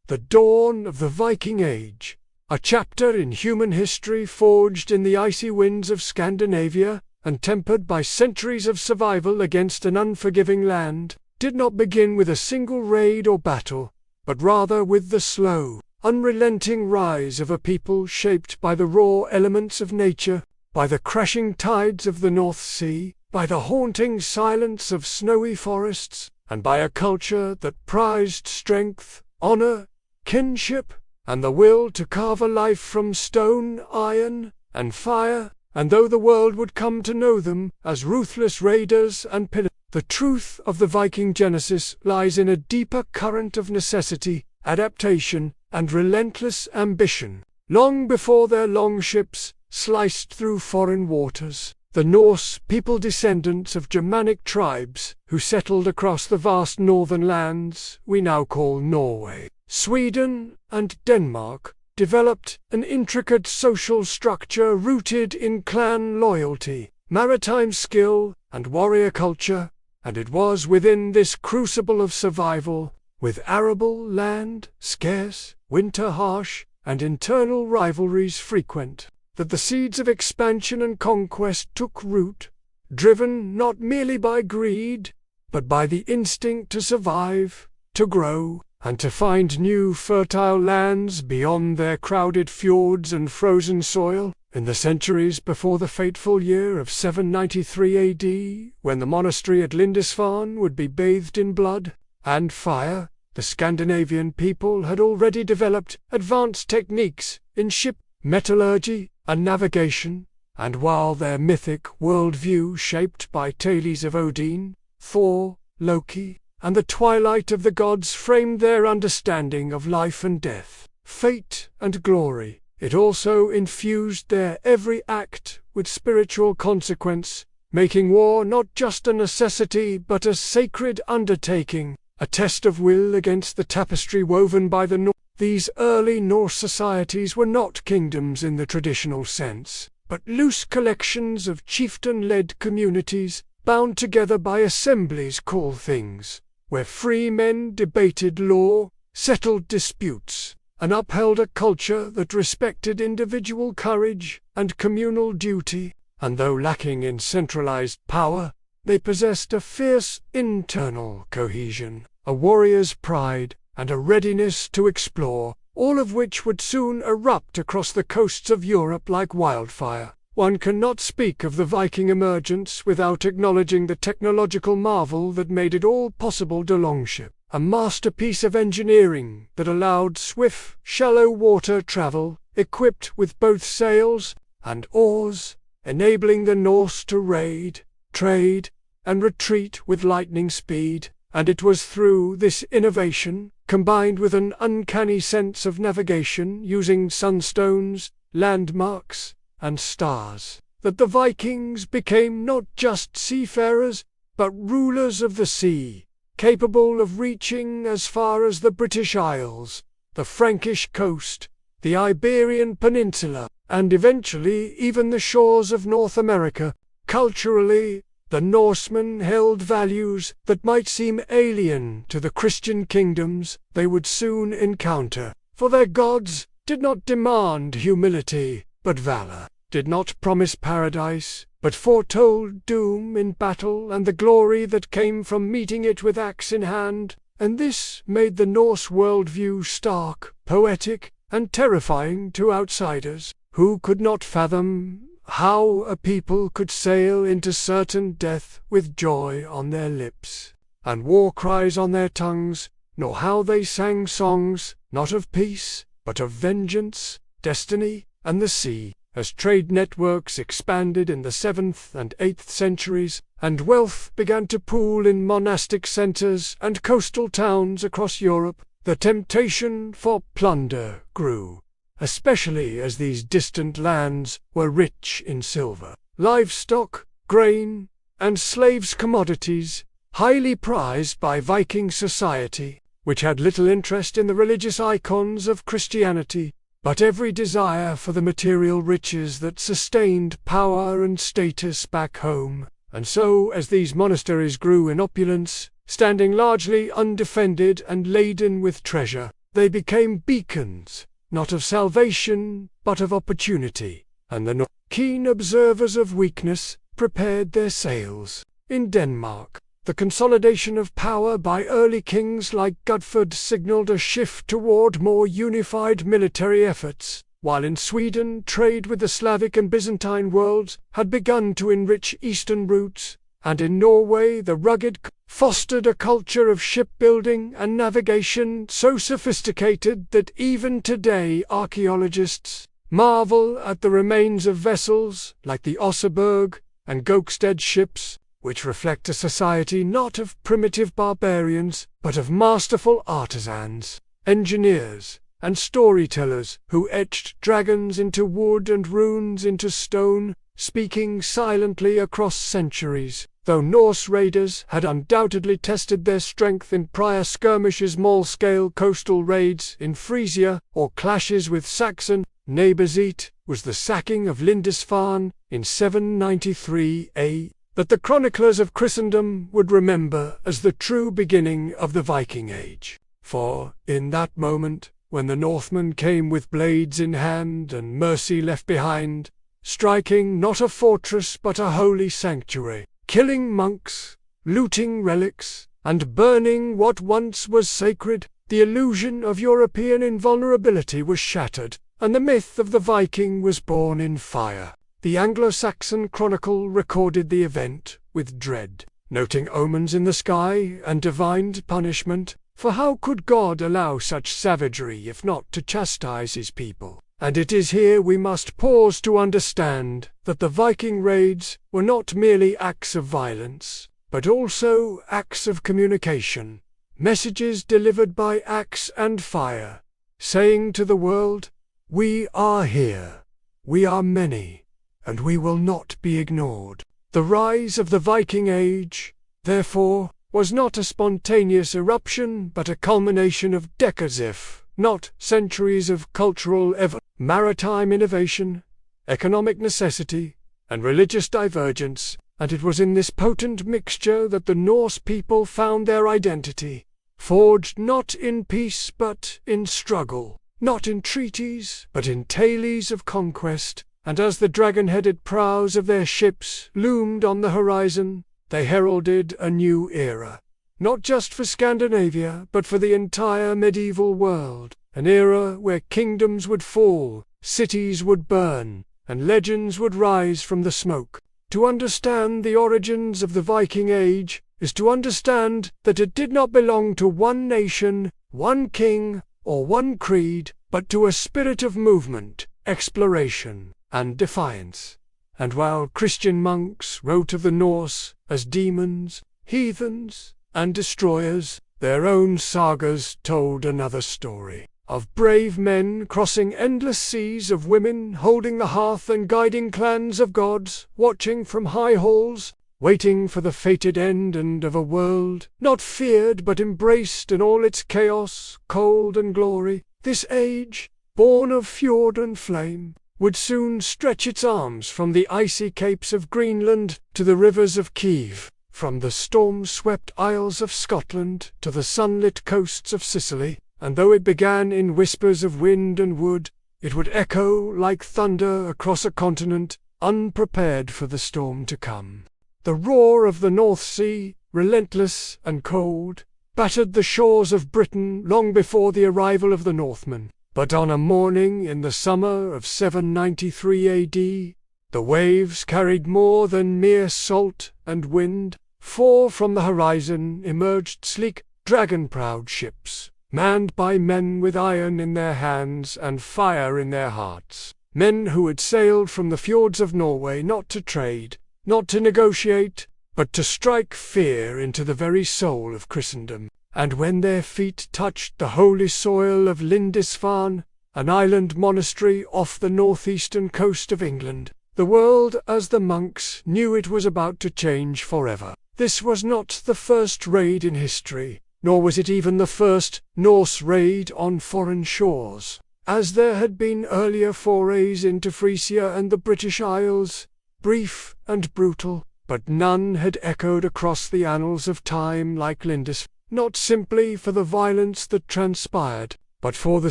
The dawn of the Viking Age, a chapter in human history forged in the icy winds of Scandinavia and tempered by centuries of survival against an unforgiving land, did not begin with a single raid or battle, but rather with the slow, unrelenting rise of a people shaped by the raw elements of nature, by the crashing tides of the North Sea, by the haunting silence of snowy forests, and by a culture that prized strength, honor, kinship, and the will to carve a life from stone, iron, and fire. And though the world would come to know them as ruthless raiders and pillagers, the truth of the Viking genesis lies in a deeper current of necessity, adaptation, and relentless ambition. Long before their longships sliced through foreign waters, the Norse people, descendants of Germanic tribes who settled across the vast northern lands we now call Norway, Sweden, and Denmark, developed an intricate social structure rooted in clan loyalty, maritime skill, and warrior culture, and it was within this crucible of survival, with arable land scarce, winter harsh, and internal rivalries frequent, that the seeds of expansion and conquest took root, driven not merely by greed, but by the instinct to survive, to grow, and to find new fertile lands beyond their crowded fjords and frozen soil. In the centuries before the fateful year of 793 AD, when the monastery at Lindisfarne would be bathed in blood and fire, the Scandinavian people had already developed advanced techniques in ship metallurgy and navigation, and while their mythic worldview, shaped by tales of Odin, Thor, Loki, and the twilight of the gods, framed their understanding of life and death, fate and glory, it also infused their every act with spiritual consequence, making war not just a necessity but a sacred undertaking, a test of will against the tapestry woven by the Norse. These early Norse societies were not kingdoms in the traditional sense, but loose collections of chieftain-led communities, bound together by assemblies called things, where free men debated law, settled disputes, and upheld a culture that respected individual courage and communal duty, and though lacking in centralized power, they possessed a fierce internal cohesion, a warrior's pride, and a readiness to explore, all of which would soon erupt across the coasts of Europe like wildfire. One cannot speak of the Viking emergence without acknowledging the technological marvel that made it all possible. The longship, a masterpiece of engineering that allowed swift, shallow water travel, equipped with both sails and oars, enabling the Norse to raid, trade, and retreat with lightning speed. And it was through this innovation, combined with an uncanny sense of navigation using sunstones, landmarks, and stars, that the Vikings became not just seafarers, but rulers of the sea, capable of reaching as far as the British Isles, the Frankish coast, the Iberian Peninsula, and eventually even the shores of North America. Culturally, the Norsemen held values that might seem alien to the Christian kingdoms they would soon encounter, for their gods did not demand humility, but valor, did not promise paradise, but foretold doom in battle and the glory that came from meeting it with axe in hand, and this made the Norse worldview stark, poetic, and terrifying to outsiders, who could not fathom how a people could sail into certain death with joy on their lips, and war cries on their tongues, nor how they sang songs, not of peace, but of vengeance, destiny, and the sea. As trade networks expanded in the 7th and 8th centuries, and wealth began to pool in monastic centers and coastal towns across Europe, the temptation for plunder grew, especially as these distant lands were rich in silver, livestock, grain, and slaves' commodities, highly prized by Viking society, which had little interest in the religious icons of Christianity, but every desire for the material riches that sustained power and status back home. And so, as these monasteries grew in opulence, standing largely undefended and laden with treasure, They became beacons, not of salvation, but of opportunity, and the keen observers of weakness prepared their sails. In Denmark, the consolidation of power by early kings like Gudfred signaled a shift toward more unified military efforts, while in Sweden trade with the Slavic and Byzantine worlds had begun to enrich eastern routes, and in Norway the rugged fostered a culture of shipbuilding and navigation so sophisticated that even today archaeologists marvel at the remains of vessels like the Oseberg and Gokstad ships, which reflect a society not of primitive barbarians, but of masterful artisans, engineers, and storytellers who etched dragons into wood and runes into stone, speaking silently across centuries. Though Norse raiders had undoubtedly tested their strength in prior skirmishes, small-scale coastal raids in Frisia, or clashes with Saxon neighbours, it was the sacking of Lindisfarne in 793 A. that the chroniclers of Christendom would remember as the true beginning of the Viking Age. For, in that moment, when the Northmen came with blades in hand and mercy left behind, striking not a fortress but a holy sanctuary, killing monks, looting relics, and burning what once was sacred, the illusion of European invulnerability was shattered, and the myth of the Viking was born in fire. The Anglo-Saxon Chronicle recorded the event with dread, noting omens in the sky and divined punishment, for how could God allow such savagery if not to chastise his people? And it is here we must pause to understand that the Viking raids were not merely acts of violence, but also acts of communication, messages delivered by axe and fire, saying to the world, "We are here, we are many, and we will not be ignored." The rise of the Viking Age, therefore, was not a spontaneous eruption but a culmination of decades, if not centuries, of cultural maritime innovation, economic necessity, and religious divergence, and it was in this potent mixture that the Norse people found their identity, forged not in peace but in struggle, not in treaties but in tales of conquest, and as the dragon-headed prows of their ships loomed on the horizon, they heralded a new era, not just for Scandinavia but for the entire medieval world, an era where kingdoms would fall, cities would burn, and legends would rise from the smoke. To understand the origins of the Viking Age is to understand that it did not belong to one nation, one king, or one creed, but to a spirit of movement, exploration, and defiance. And while Christian monks wrote of the Norse as demons, heathens, and destroyers, their own sagas told another story, of brave men crossing endless seas, of women holding the hearth and guiding clans of gods, watching from high halls, waiting for the fated end, and of a world not feared but embraced in all its chaos, cold, and glory. This age, born of fjord and flame, would soon stretch its arms from the icy capes of Greenland to the rivers of Kiev, from the storm-swept isles of Scotland to the sunlit coasts of Sicily, and though it began in whispers of wind and wood, it would echo like thunder across a continent unprepared for the storm to come. The roar of the North Sea, relentless and cold, battered the shores of Britain long before the arrival of the Northmen. But on a morning in the summer of 793 A.D., the waves carried more than mere salt and wind, for from the horizon emerged sleek, dragon-prowed ships, manned by men with iron in their hands and fire in their hearts, men who had sailed from the fjords of Norway not to trade, not to negotiate, but to strike fear into the very soul of Christendom. And when their feet touched the holy soil of Lindisfarne, an island monastery off the northeastern coast of England, the world as the monks knew it was about to change forever. This was not the first raid in history, nor was it even the first Norse raid on foreign shores. As there had been earlier forays into Frisia and the British Isles, brief and brutal, but none had echoed across the annals of time like Lindisfarne. Not simply for the violence that transpired, but for the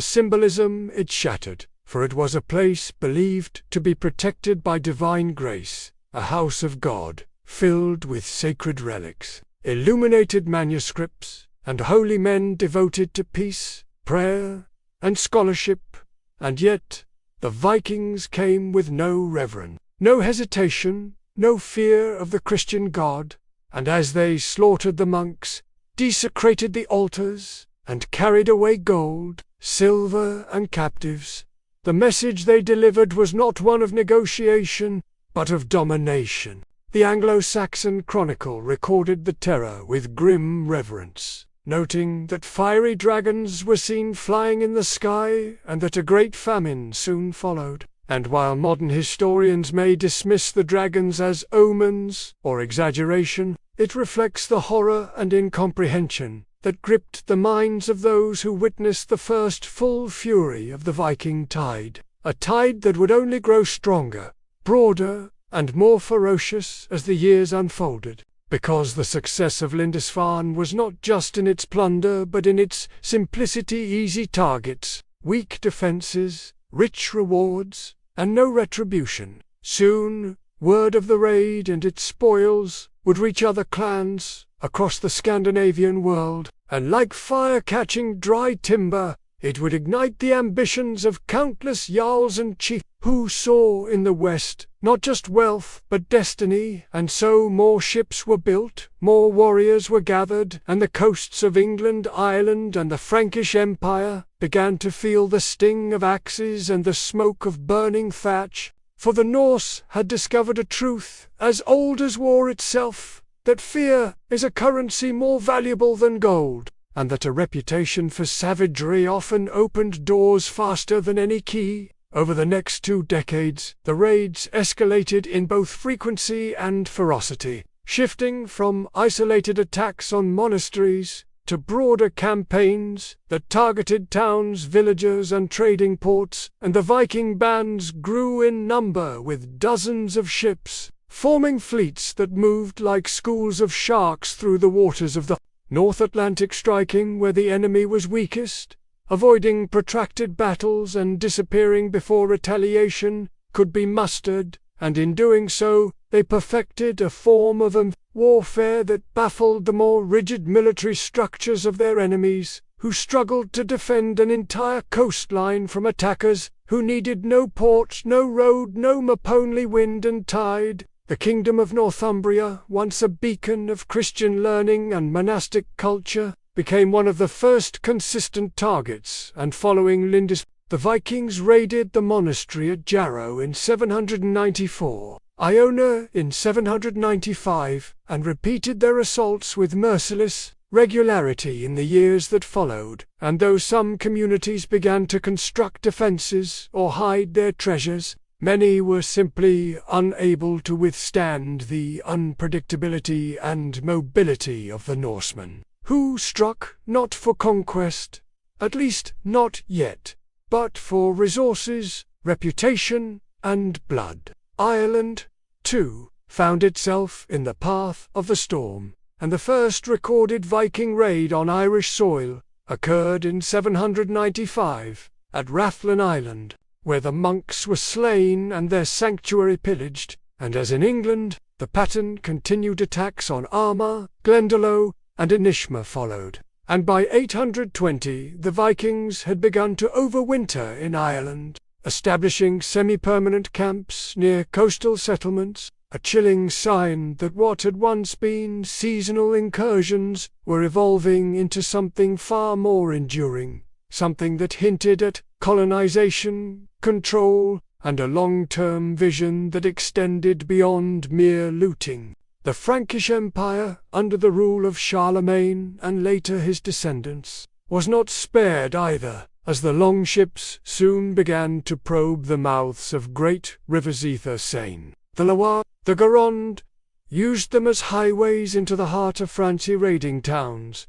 symbolism it shattered, for it was a place believed to be protected by divine grace, a house of God, filled with sacred relics, illuminated manuscripts, and holy men devoted to peace, prayer, and scholarship. And yet the Vikings came with no reverence, no hesitation, no fear of the Christian God, and as they slaughtered the monks, desecrated the altars, and carried away gold, silver, and captives, the message they delivered was not one of negotiation, but of domination. The Anglo-Saxon Chronicle recorded the terror with grim reverence, noting that fiery dragons were seen flying in the sky and that a great famine soon followed. And while modern historians may dismiss the dragons as omens or exaggeration, it reflects the horror and incomprehension that gripped the minds of those who witnessed the first full fury of the Viking tide, a tide that would only grow stronger, broader, and more ferocious as the years unfolded, because the success of Lindisfarne was not just in its plunder but in its simplicity, easy targets, weak defences, rich rewards, and no retribution. Soon, word of the raid and its spoils would reach other clans across the Scandinavian world, and like fire catching dry timber, it would ignite the ambitions of countless jarls and chiefs who saw in the West not just wealth but destiny, and so more ships were built, more warriors were gathered, and the coasts of England, Ireland, and the Frankish Empire began to feel the sting of axes and the smoke of burning thatch. For the Norse had discovered a truth as old as war itself, that fear is a currency more valuable than gold, and that a reputation for savagery often opened doors faster than any key. Over the next 2 decades, the raids escalated in both frequency and ferocity, shifting from isolated attacks on monasteries to broader campaigns that targeted towns, villages, and trading ports, and the Viking bands grew in number with dozens of ships, forming fleets that moved like schools of sharks through the waters of the North Atlantic, striking where the enemy was weakest, avoiding protracted battles and disappearing before retaliation could be mustered, and in doing so, they perfected a form of warfare that baffled the more rigid military structures of their enemies, who struggled to defend an entire coastline from attackers who needed no port, no road, no map, only wind and tide. The kingdom of Northumbria, once a beacon of Christian learning and monastic culture, became one of the first consistent targets, and following Lindisfarne, the Vikings raided the monastery at Jarrow in 794, Iona in 795, and repeated their assaults with merciless regularity in the years that followed. And though some communities began to construct defences or hide their treasures, many were simply unable to withstand the unpredictability and mobility of the Norsemen, who struck not for conquest, at least not yet, but for resources, reputation, and blood. Ireland, too, found itself in the path of the storm, and the first recorded Viking raid on Irish soil occurred in 795 at Rathlin Island, where the monks were slain and their sanctuary pillaged, and as in England, the pattern continued. Attacks on Armagh, Glendalough, and Inishma followed, and by 820 the Vikings had begun to overwinter in Ireland, establishing semi-permanent camps near coastal settlements, a chilling sign that what had once been seasonal incursions were evolving into something far more enduring, something that hinted at colonization, control, and a long-term vision that extended beyond mere looting. The Frankish Empire, under the rule of Charlemagne and later his descendants, was not spared either, as the longships soon began to probe the mouths of great rivers. Either Seine, the Loire, the Gironde, used them as highways into the heart of France, raiding towns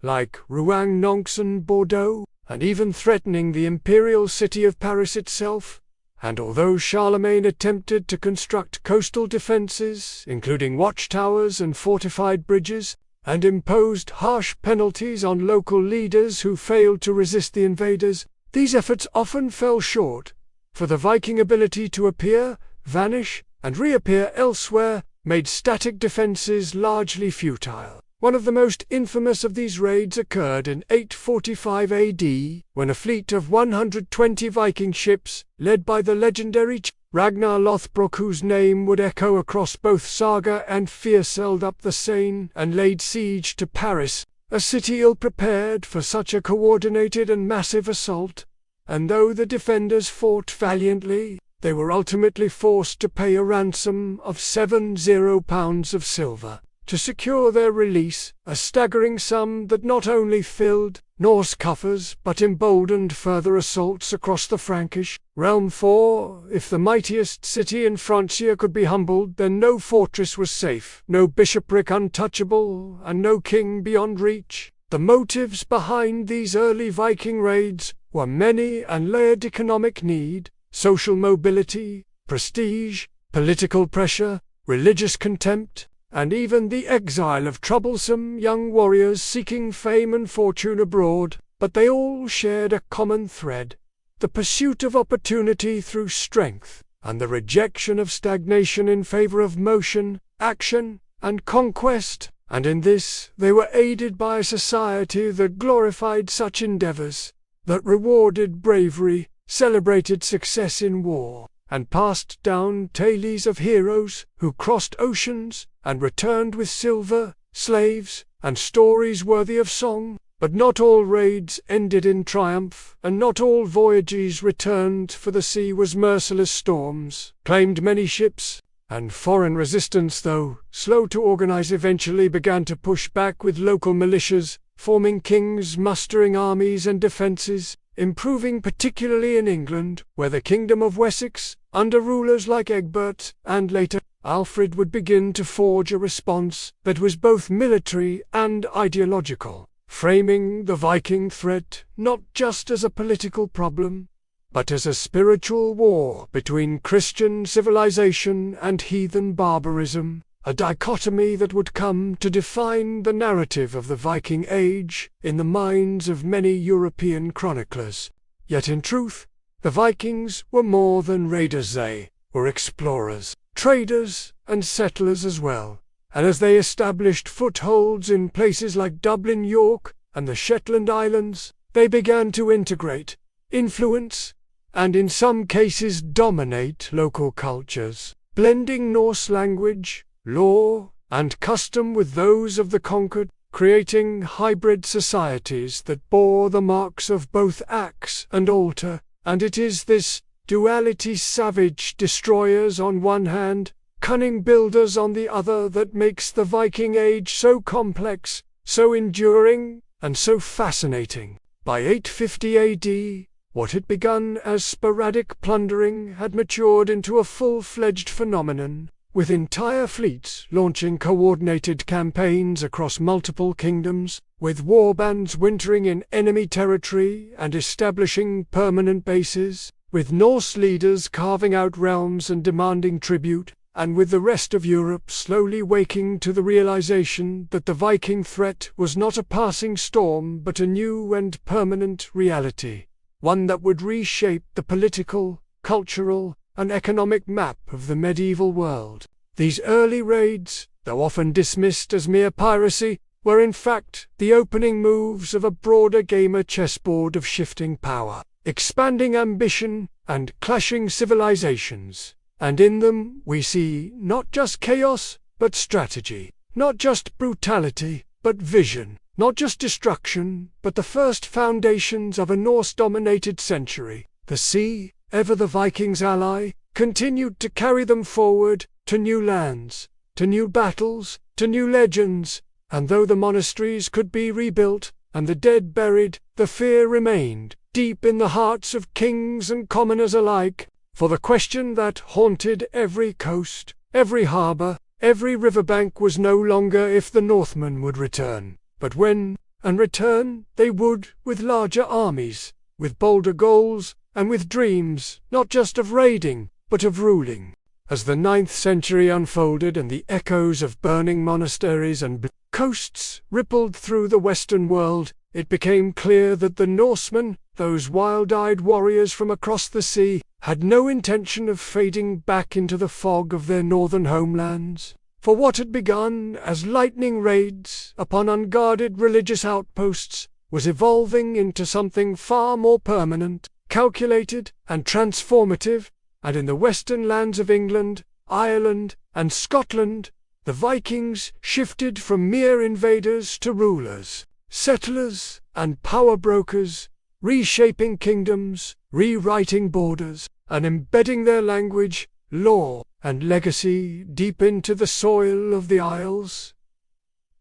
like Rouen, Nantes, and Bordeaux, and even threatening the imperial city of Paris itself. And although Charlemagne attempted to construct coastal defences, including watchtowers and fortified bridges, and imposed harsh penalties on local leaders who failed to resist the invaders, these efforts often fell short, for the Viking ability to appear, vanish, and reappear elsewhere made static defences largely futile. One of the most infamous of these raids occurred in 845 AD, when a fleet of 120 Viking ships, led by the legendary Ragnar Lothbrok, whose name would echo across both saga and fear, sailed up the Seine and laid siege to Paris, a city ill-prepared for such a coordinated and massive assault. And though the defenders fought valiantly, they were ultimately forced to pay a ransom of £70 of silver to secure their release, a staggering sum that not only filled Norse coffers but emboldened further assaults across the Frankish realm. For if the mightiest city in Francia could be humbled, then no fortress was safe, no bishopric untouchable, and no king beyond reach. The motives behind these early Viking raids were many and layered: economic need, social mobility, prestige, political pressure, religious contempt, and even the exile of troublesome young warriors seeking fame and fortune abroad. But they all shared a common thread: the pursuit of opportunity through strength, and the rejection of stagnation in favor of motion, action, and conquest. And in this they were aided by a society that glorified such endeavors, that rewarded bravery, celebrated success in war, and passed down tales of heroes who crossed oceans and returned with silver, slaves, and stories worthy of song. But not all raids ended in triumph, and not all voyages returned, for the sea was merciless. Storms claimed many ships, and foreign resistance, though slow to organize, eventually began to push back with local militias, forming kings mustering armies and defences, improving particularly in England, where the Kingdom of Wessex, under rulers like Egbert, and later Alfred, would begin to forge a response that was both military and ideological, framing the Viking threat not just as a political problem, but as a spiritual war between Christian civilization and heathen barbarism, a dichotomy that would come to define the narrative of the Viking Age in the minds of many European chroniclers. Yet in truth, the Vikings were more than raiders. They were explorers, traders, and settlers as well. And as they established footholds in places like Dublin, York, and the Shetland Islands, they began to integrate, influence, and in some cases dominate local cultures, blending Norse language, law, and custom with those of the conquered, creating hybrid societies that bore the marks of both axe and altar. And it is this duality, savage destroyers on one hand, cunning builders on the other, that makes the Viking Age so complex, so enduring, and so fascinating. By 850 AD, what had begun as sporadic plundering had matured into a full-fledged phenomenon, with entire fleets launching coordinated campaigns across multiple kingdoms, with warbands wintering in enemy territory and establishing permanent bases, with Norse leaders carving out realms and demanding tribute, and with the rest of Europe slowly waking to the realization that the Viking threat was not a passing storm but a new and permanent reality, one that would reshape the political, cultural, and economic map of the medieval world. These early raids, though often dismissed as mere piracy, were in fact the opening moves of a broader game, a chessboard of shifting power, expanding ambition, and clashing civilizations. And in them we see not just chaos, but strategy, not just brutality, but vision, not just destruction, but the first foundations of a Norse-dominated century. The sea, ever the Vikings' ally, continued to carry them forward, to new lands, to new battles, to new legends, and though the monasteries could be rebuilt, and the dead buried, the fear remained, deep in the hearts of kings and commoners alike, for the question that haunted every coast, every harbour, every riverbank was no longer if the Northmen would return, but when, and return they would, with larger armies, with bolder goals, and with dreams, not just of raiding, but of ruling. As the 9th century unfolded and the echoes of burning monasteries and coasts rippled through the Western world, it became clear that the Norsemen, those wild-eyed warriors from across the sea, had no intention of fading back into the fog of their northern homelands. For what had begun as lightning raids upon unguarded religious outposts was evolving into something far more permanent, calculated, and transformative, and in the western lands of England, Ireland, and Scotland, the Vikings shifted from mere invaders to rulers, settlers, and power brokers, reshaping kingdoms, rewriting borders, and embedding their language, law, and legacy deep into the soil of the Isles.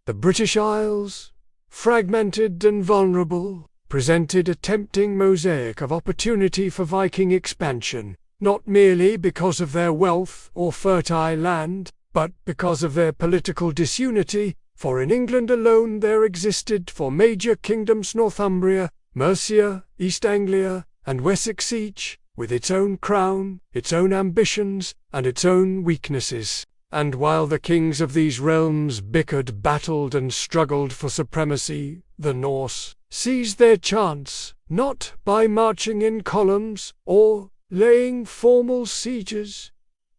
The British Isles, fragmented and vulnerable, presented a tempting mosaic of opportunity for Viking expansion, not merely because of their wealth or fertile land, but because of their political disunity, for in England alone there existed four major kingdoms: Northumbria, Mercia, East Anglia, and Wessex, each with its own crown, its own ambitions, and its own weaknesses. And while the kings of these realms bickered, battled, and struggled for supremacy, the Norse seized their chance, not by marching in columns or laying formal sieges,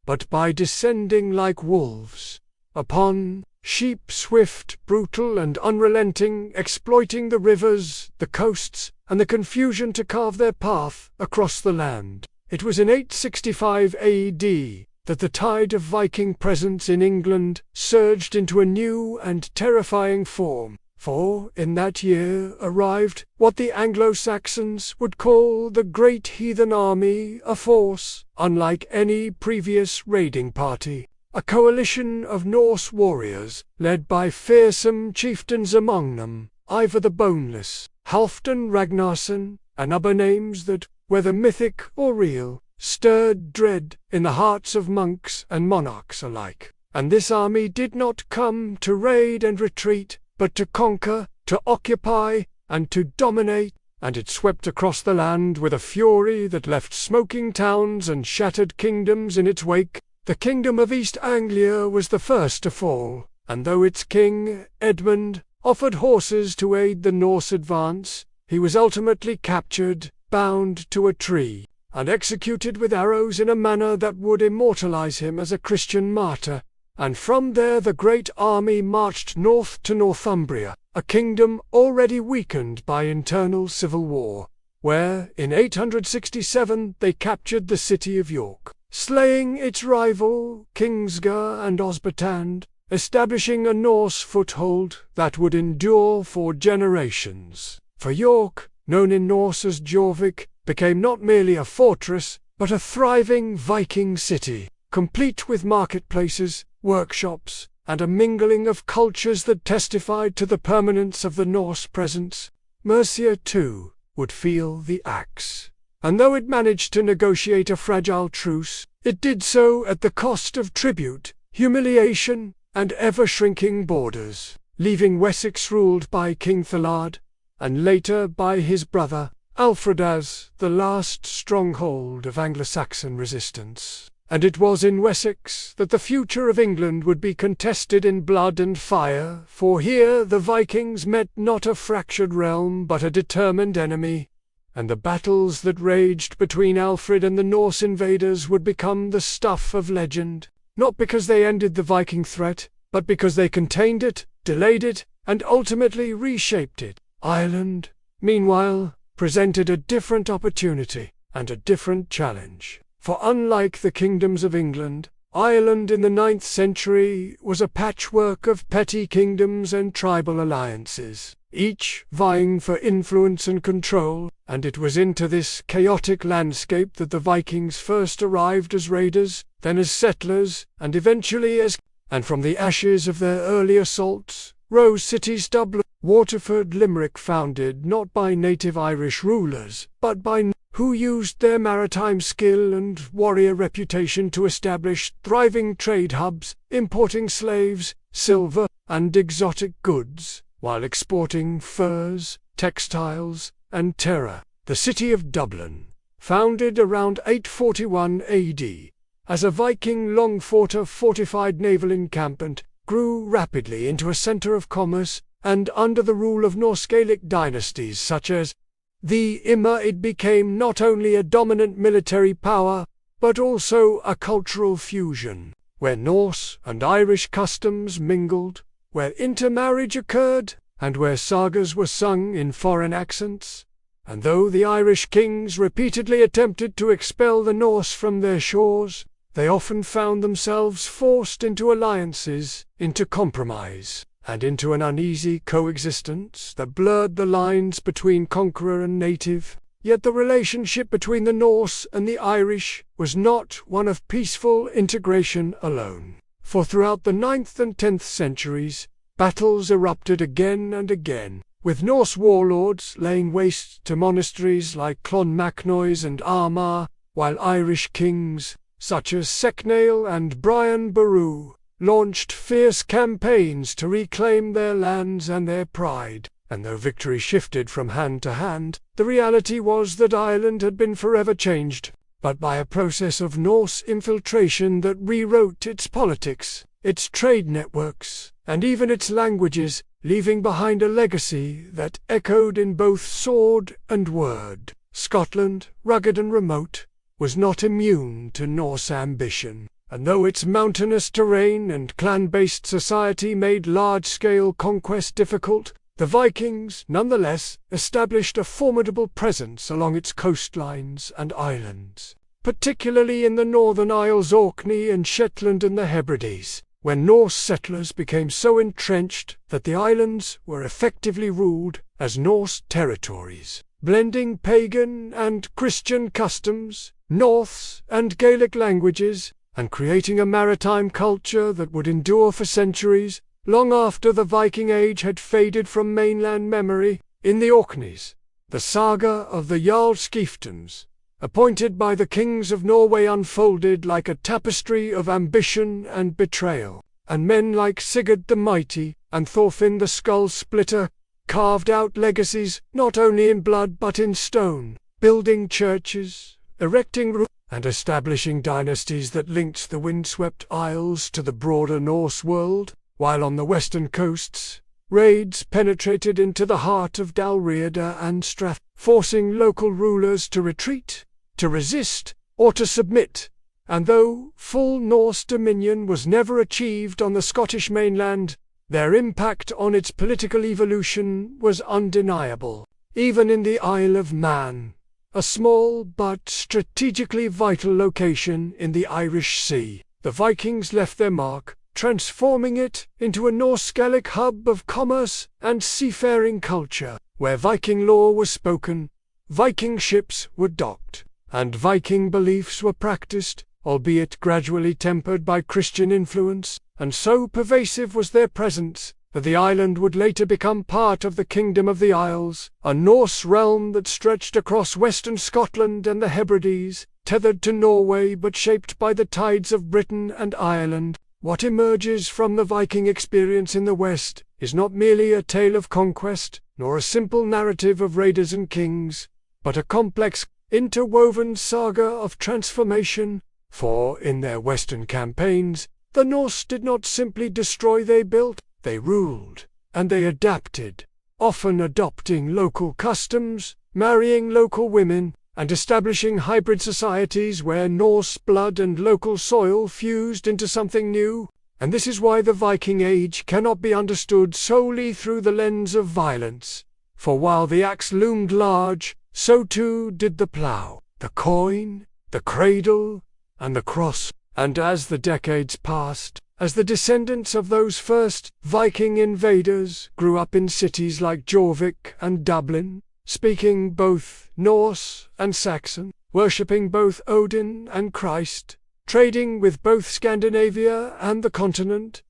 but by descending like wolves upon sheep, swift, brutal, and unrelenting, exploiting the rivers, the coasts, and the confusion to carve their path across the land. It was in 865 AD that the tide of Viking presence in England surged into a new and terrifying form, for in that year arrived what the Anglo-Saxons would call the Great Heathen Army, a force unlike any previous raiding party. A coalition of Norse warriors, led by fearsome chieftains among them, Ivar the Boneless, Halfdan Ragnarsson, and other names that, whether mythic or real, stirred dread in the hearts of monks and monarchs alike. And this army did not come to raid and retreat, but to conquer, to occupy, and to dominate, and it swept across the land with a fury that left smoking towns and shattered kingdoms in its wake. The kingdom of East Anglia was the first to fall, and though its king, Edmund, offered horses to aid the Norse advance, he was ultimately captured, bound to a tree, and executed with arrows in a manner that would immortalize him as a Christian martyr. And from there the great army marched north to Northumbria, a kingdom already weakened by internal civil war, where, in 867, they captured the city of York, slaying its rival, Kingsgar and Osbertand, establishing a Norse foothold that would endure for generations. For York, known in Norse as Jorvik, became not merely a fortress, but a thriving Viking city, complete with marketplaces, workshops, and a mingling of cultures that testified to the permanence of the Norse presence. Mercia, too, would feel the axe. And though it managed to negotiate a fragile truce, it did so at the cost of tribute, humiliation, and ever-shrinking borders, leaving Wessex ruled by King Thallard, and later by his brother, Alfred, as the last stronghold of Anglo-Saxon resistance. And it was in Wessex that the future of England would be contested in blood and fire, for here the Vikings met not a fractured realm but a determined enemy, and the battles that raged between Alfred and the Norse invaders would become the stuff of legend, not because they ended the Viking threat, but because they contained it, delayed it, and ultimately reshaped it. Ireland, meanwhile, presented a different opportunity and a different challenge. For unlike the kingdoms of England, Ireland in the 9th century was a patchwork of petty kingdoms and tribal alliances, each vying for influence and control, and it was into this chaotic landscape that the Vikings first arrived as raiders, then as settlers, and eventually as... And from the ashes of their early assaults rose cities Dublin, Waterford, Limerick, founded not by native Irish rulers, but by who used their maritime skill and warrior reputation to establish thriving trade hubs, importing slaves, silver, and exotic goods, while exporting furs, textiles, and terror. The city of Dublin, founded around 841 AD, as a Viking long-fought fortified naval encampment, grew rapidly into a centre of commerce, and under the rule of Norse Gaelic dynasties such as the Imma it became not only a dominant military power, but also a cultural fusion, where Norse and Irish customs mingled, where intermarriage occurred, and where sagas were sung in foreign accents. And though the Irish kings repeatedly attempted to expel the Norse from their shores, they often found themselves forced into alliances, into compromise, and into an uneasy coexistence that blurred the lines between conqueror and native. Yet the relationship between the Norse and the Irish was not one of peaceful integration alone, for throughout the 9th and 10th centuries, battles erupted again and again, with Norse warlords laying waste to monasteries like Clonmacnoise and Armagh, while Irish kings, such as Secnail and Brian Boru, launched fierce campaigns to reclaim their lands and their pride. And though victory shifted from hand to hand, the reality was that Ireland had been forever changed, but by a process of Norse infiltration that rewrote its politics, its trade networks, and even its languages, leaving behind a legacy that echoed in both sword and word. Scotland, rugged and remote, was not immune to Norse ambition, and though its mountainous terrain and clan-based society made large-scale conquest difficult, the Vikings, nonetheless, established a formidable presence along its coastlines and islands, particularly in the Northern Isles Orkney and Shetland and the Hebrides, when Norse settlers became so entrenched that the islands were effectively ruled as Norse territories, blending pagan and Christian customs, Norse and Gaelic languages, and creating a maritime culture that would endure for centuries, long after the Viking Age had faded from mainland memory. In the Orkneys, the saga of the Jarl Skieftons, appointed by the kings of Norway, unfolded like a tapestry of ambition and betrayal, and men like Sigurd the Mighty and Thorfinn the Skull-Splitter carved out legacies not only in blood but in stone, building churches, erecting roofs, and establishing dynasties that linked the windswept isles to the broader Norse world, while on the western coasts, raids penetrated into the heart of Dalriada and Strath, forcing local rulers to retreat, to resist, or to submit. And though full Norse dominion was never achieved on the Scottish mainland, their impact on its political evolution was undeniable. Even in the Isle of Man, a small but strategically vital location in the Irish Sea, the Vikings left their mark, transforming it into a Norse Gaelic hub of commerce and seafaring culture, where Viking law was spoken, Viking ships were docked, and Viking beliefs were practiced, albeit gradually tempered by Christian influence, and so pervasive was their presence that the island would later become part of the Kingdom of the Isles, a Norse realm that stretched across western Scotland and the Hebrides, tethered to Norway but shaped by the tides of Britain and Ireland. What emerges from the Viking experience in the West is not merely a tale of conquest, nor a simple narrative of raiders and kings, but a complex, interwoven saga of transformation, for in their Western campaigns, the Norse did not simply destroy, they built, they ruled, and they adapted, often adopting local customs, marrying local women, and establishing hybrid societies where Norse blood and local soil fused into something new. And this is why the Viking Age cannot be understood solely through the lens of violence, for while the axe loomed large, so too did the plough, the coin, the cradle, and the cross. And as the decades passed, as the descendants of those first Viking invaders grew up in cities like Jorvik and Dublin, speaking both Norse and Saxon, worshipping both Odin and Christ, trading with both Scandinavia and the continent,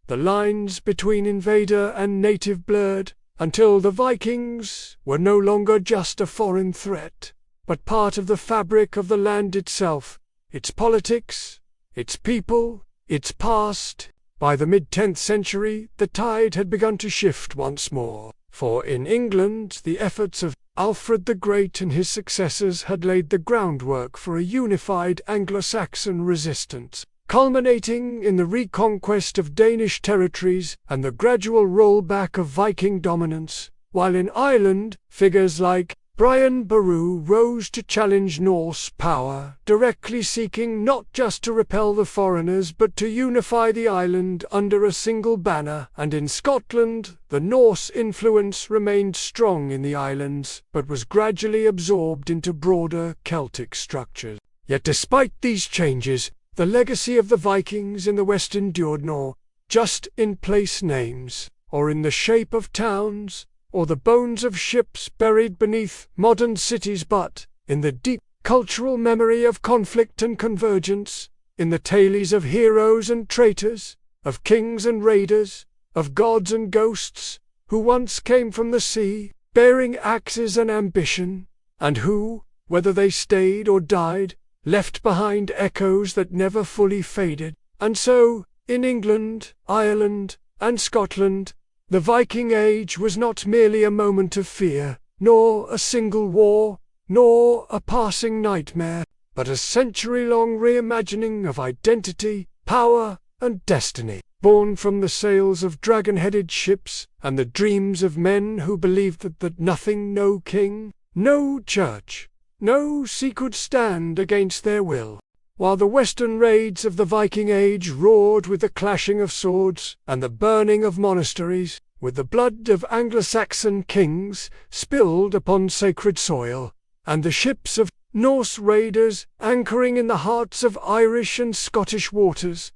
the lines between invader and native blurred, until the Vikings were no longer just a foreign threat, but part of the fabric of the land itself, its politics, its people, its past. By the mid-10th century, the tide had begun to shift once more, for in England the efforts of Alfred the Great and his successors had laid the groundwork for a unified Anglo-Saxon resistance, culminating in the reconquest of Danish territories and the gradual rollback of Viking dominance, while in Ireland, figures like Brian Boru rose to challenge Norse power, directly seeking not just to repel the foreigners but to unify the island under a single banner, and in Scotland, the Norse influence remained strong in the islands, but was gradually absorbed into broader Celtic structures. Yet despite these changes, the legacy of the Vikings in the West endured not just in place names, or in the shape of towns, or the bones of ships buried beneath modern cities, but in the deep cultural memory of conflict and convergence, in the tales of heroes and traitors, of kings and raiders, of gods and ghosts, who once came from the sea, bearing axes and ambition, and who, whether they stayed or died, left behind echoes that never fully faded. And so, in England, Ireland, and Scotland, the Viking Age was not merely a moment of fear, nor a single war, nor a passing nightmare, but a century-long reimagining of identity, power, and destiny, born from the sails of dragon-headed ships and the dreams of men who believed that nothing, no king, no church, no sea could stand against their will. While the western raids of the Viking Age roared with the clashing of swords and the burning of monasteries, with the blood of Anglo-Saxon kings spilled upon sacred soil, and the ships of Norse raiders anchoring in the hearts of Irish and Scottish waters,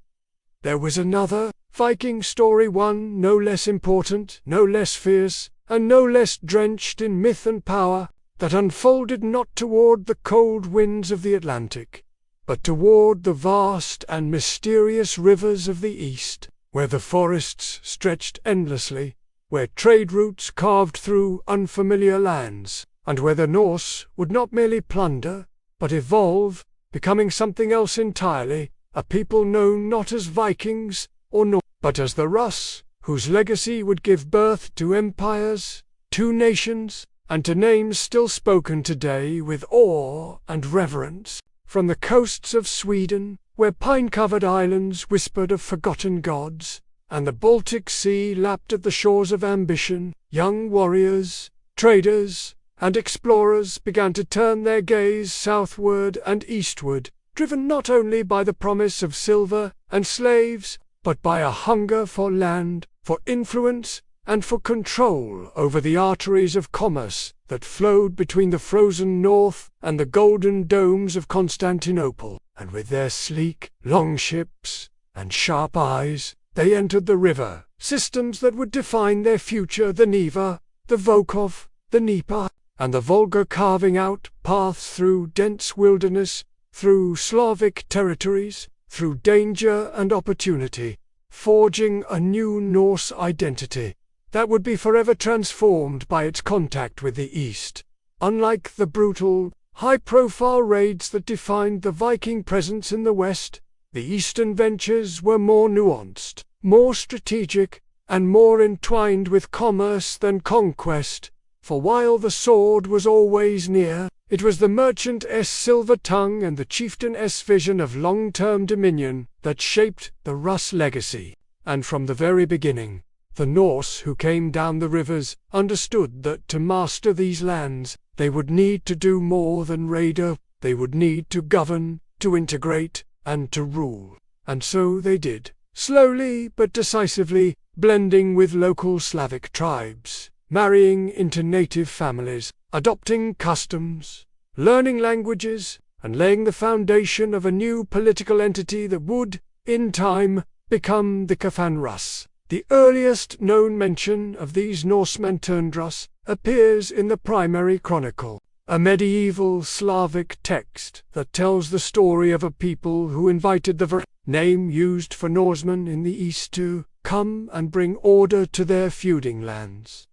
there was another Viking story, one no less important, no less fierce, and no less drenched in myth and power, that unfolded not toward the cold winds of the Atlantic, but toward the vast and mysterious rivers of the East, where the forests stretched endlessly, where trade routes carved through unfamiliar lands, and where the Norse would not merely plunder, but evolve, becoming something else entirely, a people known not as Vikings or Norse, but as the Rus, whose legacy would give birth to empires, to nations, and to names still spoken today with awe and reverence. From the coasts of Sweden, where pine-covered islands whispered of forgotten gods, and the Baltic Sea lapped at the shores of ambition, young warriors, traders, and explorers began to turn their gaze southward and eastward, driven not only by the promise of silver and slaves, but by a hunger for land, for influence, and for control over the arteries of commerce that flowed between the frozen north and the golden domes of Constantinople. And with their sleek, long ships and sharp eyes, they entered the river systems that would define their future: the Neva, the Volkhov, the Dnieper, and the Volga, carving out paths through dense wilderness, through Slavic territories, through danger and opportunity, forging a new Norse identity that would be forever transformed by its contact with the East. Unlike the brutal, high-profile raids that defined the Viking presence in the West, the Eastern ventures were more nuanced, more strategic, and more entwined with commerce than conquest, for while the sword was always near, it was the merchant's silver tongue and the chieftain's vision of long-term dominion that shaped the Rus legacy. And from the very beginning, the Norse who came down the rivers understood that to master these lands, they would need to do more than raider. They would need to govern, to integrate, and to rule. And so they did, slowly but decisively, blending with local Slavic tribes, marrying into native families, adopting customs, learning languages, and laying the foundation of a new political entity that would, in time, become the Kafan Rus. The earliest known mention of these Norsemen turned Rus appears in the Primary Chronicle, a medieval Slavic text that tells the story of a people who invited the name used for Norsemen in the East to come and bring order to their feuding lands.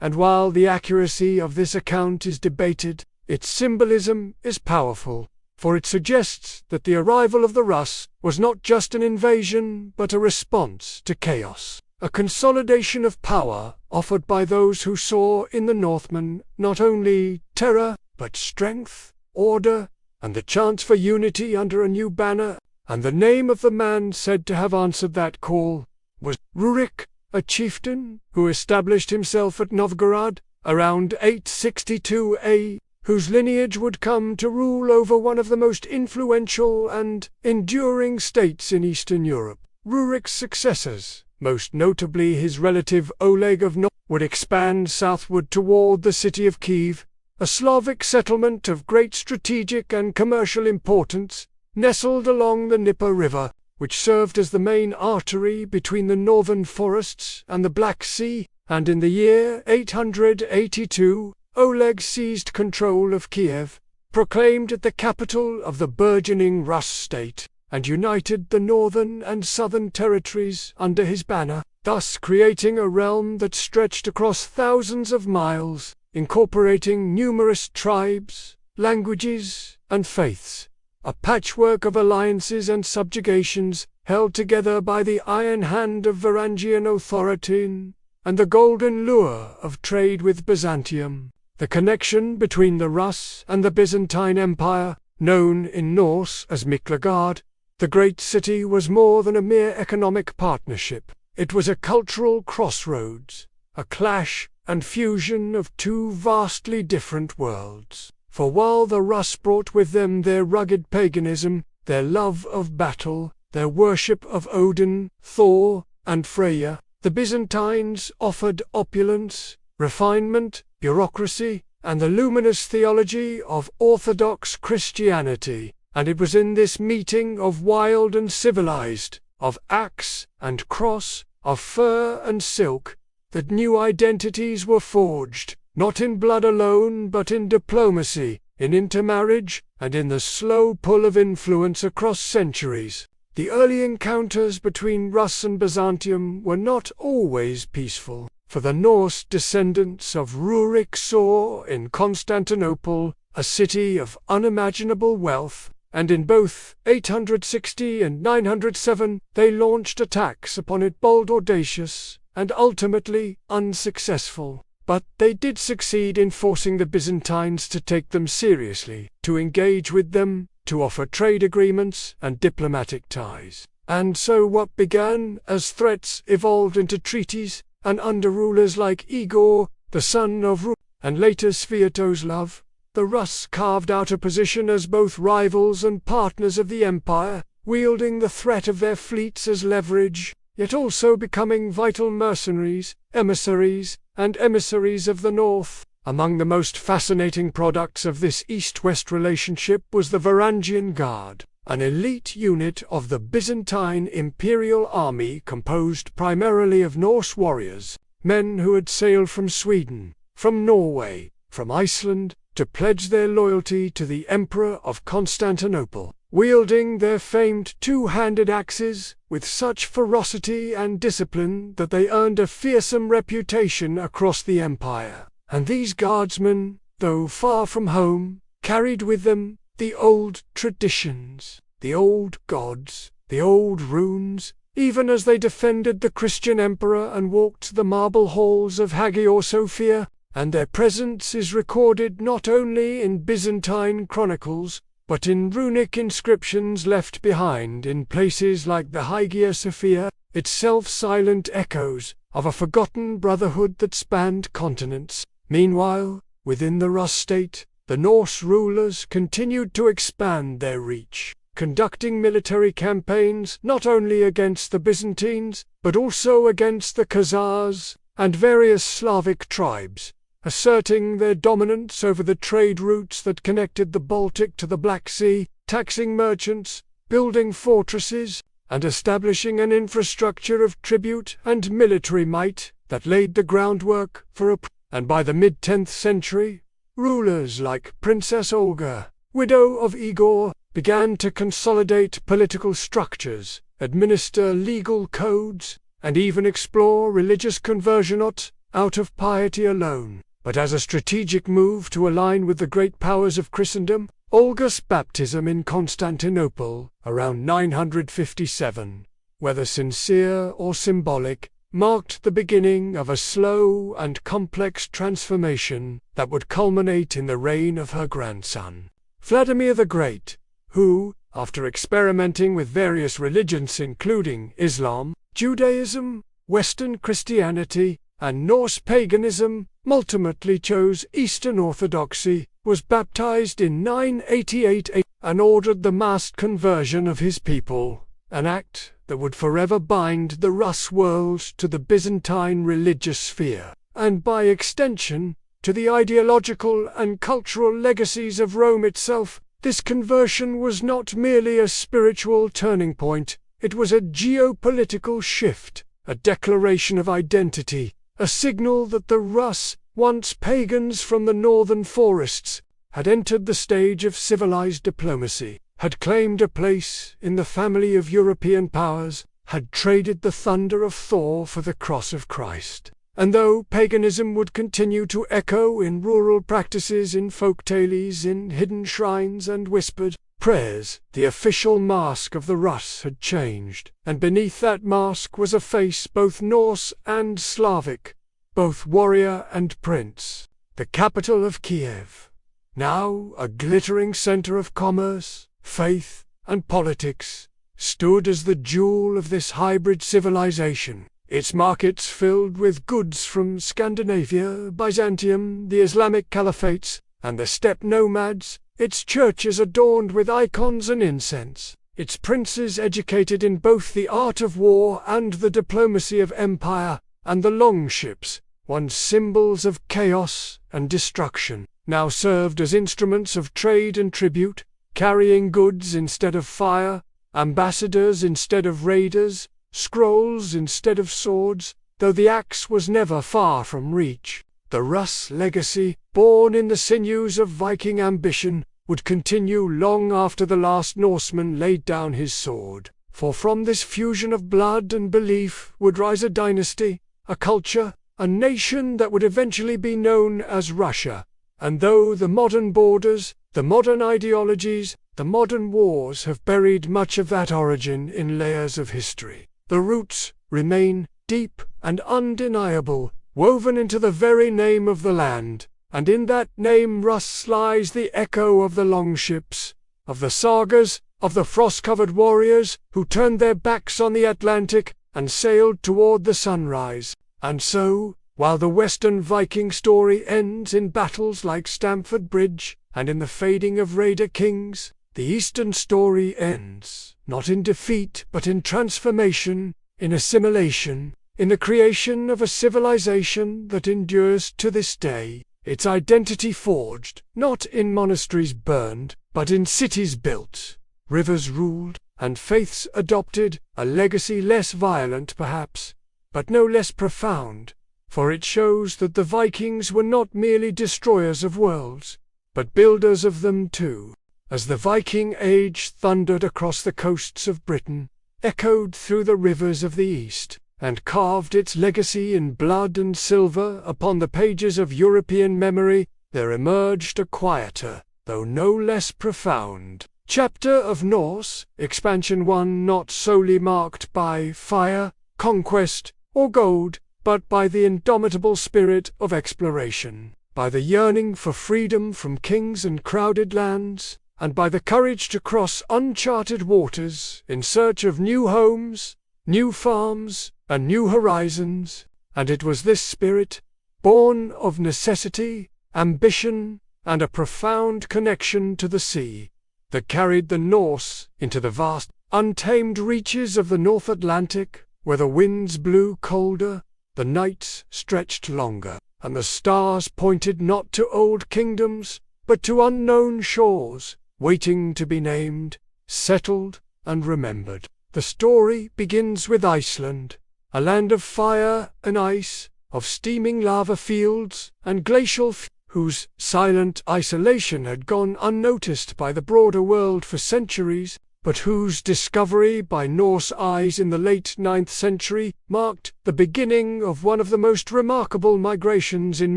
And while the accuracy of this account is debated, its symbolism is powerful, for it suggests that the arrival of the Rus was not just an invasion but a response to chaos, a consolidation of power offered by those who saw in the Northmen not only terror, but strength, order, and the chance for unity under a new banner. And the name of the man said to have answered that call was Rurik, a chieftain who established himself at Novgorod around 862 A, whose lineage would come to rule over one of the most influential and enduring states in Eastern Europe. Rurik's successors, most notably his relative Oleg of North, would expand southward toward the city of Kiev, a Slavic settlement of great strategic and commercial importance, nestled along the Dnieper River, which served as the main artery between the northern forests and the Black Sea. And in the year 882, Oleg seized control of Kiev, proclaimed it the capital of the burgeoning Rus state, and united the northern and southern territories under his banner, thus creating a realm that stretched across thousands of miles, incorporating numerous tribes, languages, and faiths, a patchwork of alliances and subjugations held together by the iron hand of Varangian authority and the golden lure of trade with Byzantium. The connection between the Rus and the Byzantine Empire, known in Norse as Miklagard, the great city, was more than a mere economic partnership. It was a cultural crossroads, a clash and fusion of two vastly different worlds. For while the Rus brought with them their rugged paganism, their love of battle, their worship of Odin, Thor, and Freya, the Byzantines offered opulence, refinement, bureaucracy, and the luminous theology of Orthodox Christianity. And it was in this meeting of wild and civilized, of axe and cross, of fur and silk, that new identities were forged, not in blood alone but in diplomacy, in intermarriage, and in the slow pull of influence across centuries. The early encounters between Rus and Byzantium were not always peaceful, for the Norse descendants of Rurik saw in Constantinople a city of unimaginable wealth, and in both 860 and 907 they launched attacks upon it, bold, audacious, and ultimately unsuccessful. But they did succeed in forcing the Byzantines to take them seriously, to engage with them, to offer trade agreements and diplomatic ties. And so what began as threats evolved into treaties, and under rulers like Igor, the son of Ruk, and later Sviatoslav, the Rus carved out a position as both rivals and partners of the empire, wielding the threat of their fleets as leverage, yet also becoming vital mercenaries, emissaries of the north. Among the most fascinating products of this East-West relationship was the Varangian Guard, an elite unit of the Byzantine imperial army composed primarily of Norse warriors, men who had sailed from Sweden, from Norway, from Iceland, to pledge their loyalty to the Emperor of Constantinople, wielding their famed two-handed axes with such ferocity and discipline that they earned a fearsome reputation across the empire. And these guardsmen, though far from home, carried with them the old traditions, the old gods, the old runes, even as they defended the Christian emperor and walked the marble halls of Hagia Sophia. And their presence is recorded not only in Byzantine chronicles, but in runic inscriptions left behind in places like the Hagia Sophia, itself silent echoes of a forgotten brotherhood that spanned continents. Meanwhile, within the Rus state, the Norse rulers continued to expand their reach, conducting military campaigns not only against the Byzantines, but also against the Khazars and various Slavic tribes, asserting their dominance over the trade routes that connected the Baltic to the Black Sea, taxing merchants, building fortresses, and establishing an infrastructure of tribute and military might that laid the groundwork for and by the mid-10th century, rulers like Princess Olga, widow of Igor, began to consolidate political structures, administer legal codes, and even explore religious conversion out of piety alone. But as a strategic move to align with the great powers of Christendom, Olga's baptism in Constantinople, around 957, whether sincere or symbolic, marked the beginning of a slow and complex transformation that would culminate in the reign of her grandson, Vladimir the Great, who, after experimenting with various religions including Islam, Judaism, Western Christianity, and Norse paganism, ultimately chose Eastern Orthodoxy, was baptized in 988 and ordered the mass conversion of his people, an act that would forever bind the Rus world to the Byzantine religious sphere, and by extension, to the ideological and cultural legacies of Rome itself. This conversion was not merely a spiritual turning point, it was a geopolitical shift, a declaration of identity, a signal that the Rus, once pagans from the northern forests, had entered the stage of civilized diplomacy, had claimed a place in the family of European powers, had traded the thunder of Thor for the cross of Christ. And though paganism would continue to echo in rural practices, in folk tales, in hidden shrines and whispered prayers, the official mask of the Rus had changed, and beneath that mask was a face both Norse and Slavic, both warrior and prince. The capital of Kiev, now a glittering center of commerce, faith, and politics, stood as the jewel of this hybrid civilization, its markets filled with goods from Scandinavia, Byzantium, the Islamic caliphates, and the steppe nomads, its churches adorned with icons and incense, its princes educated in both the art of war and the diplomacy of empire, and the longships, once symbols of chaos and destruction, now served as instruments of trade and tribute, carrying goods instead of fire, ambassadors instead of raiders, scrolls instead of swords, though the axe was never far from reach. The Rus legacy, born in the sinews of Viking ambition, would continue long after the last Norseman laid down his sword, for from this fusion of blood and belief would rise a dynasty, a culture, a nation that would eventually be known as Russia. And though the modern borders, the modern ideologies, the modern wars have buried much of that origin in layers of history, the roots remain deep and undeniable, woven into the very name of the land, and in that name Rus lies the echo of the longships, of the sagas, of the frost-covered warriors who turned their backs on the Atlantic and sailed toward the sunrise. And so, while the Western Viking story ends in battles like Stamford Bridge and in the fading of raider kings, the Eastern story ends, not in defeat but in transformation, in assimilation, in the creation of a civilization that endures to this day, its identity forged, not in monasteries burned, but in cities built, rivers ruled, and faiths adopted, a legacy less violent perhaps, but no less profound, for it shows that the Vikings were not merely destroyers of worlds, but builders of them too. As the Viking Age thundered across the coasts of Britain, echoed through the rivers of the East, and carved its legacy in blood and silver upon the pages of European memory, there emerged a quieter, though no less profound, chapter of Norse expansion, one not solely marked by fire, conquest, or gold, but by the indomitable spirit of exploration, by the yearning for freedom from kings and crowded lands, and by the courage to cross uncharted waters in search of new homes, new farms, and new horizons. And it was this spirit, born of necessity, ambition, and a profound connection to the sea, that carried the Norse into the vast, untamed reaches of the North Atlantic, where the winds blew colder, the nights stretched longer, and the stars pointed not to old kingdoms, but to unknown shores, waiting to be named, settled, and remembered. The story begins with Iceland, a land of fire and ice, of steaming lava fields and glacial whose silent isolation had gone unnoticed by the broader world for centuries, but whose discovery by Norse eyes in the late 9th century marked the beginning of one of the most remarkable migrations in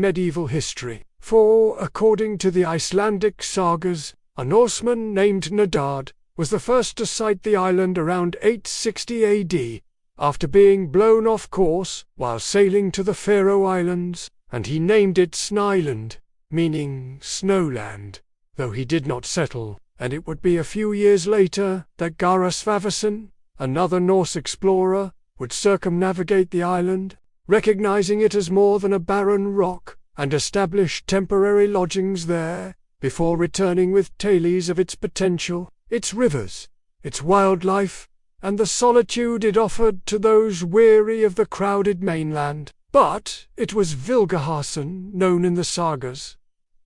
medieval history. For, according to the Icelandic sagas, a Norseman named Nidard was the first to sight the island around 860 AD, after being blown off course while sailing to the Faroe Islands, and he named it Snyland, meaning snowland, though he did not settle, and it would be a few years later that Gara Svafarsson, another Norse explorer, would circumnavigate the island, recognizing it as more than a barren rock, and establish temporary lodgings there, before returning with tales of its potential, its rivers, its wildlife, and the solitude it offered to those weary of the crowded mainland. But it was Vilgeharsson, known in the sagas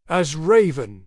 as Raven,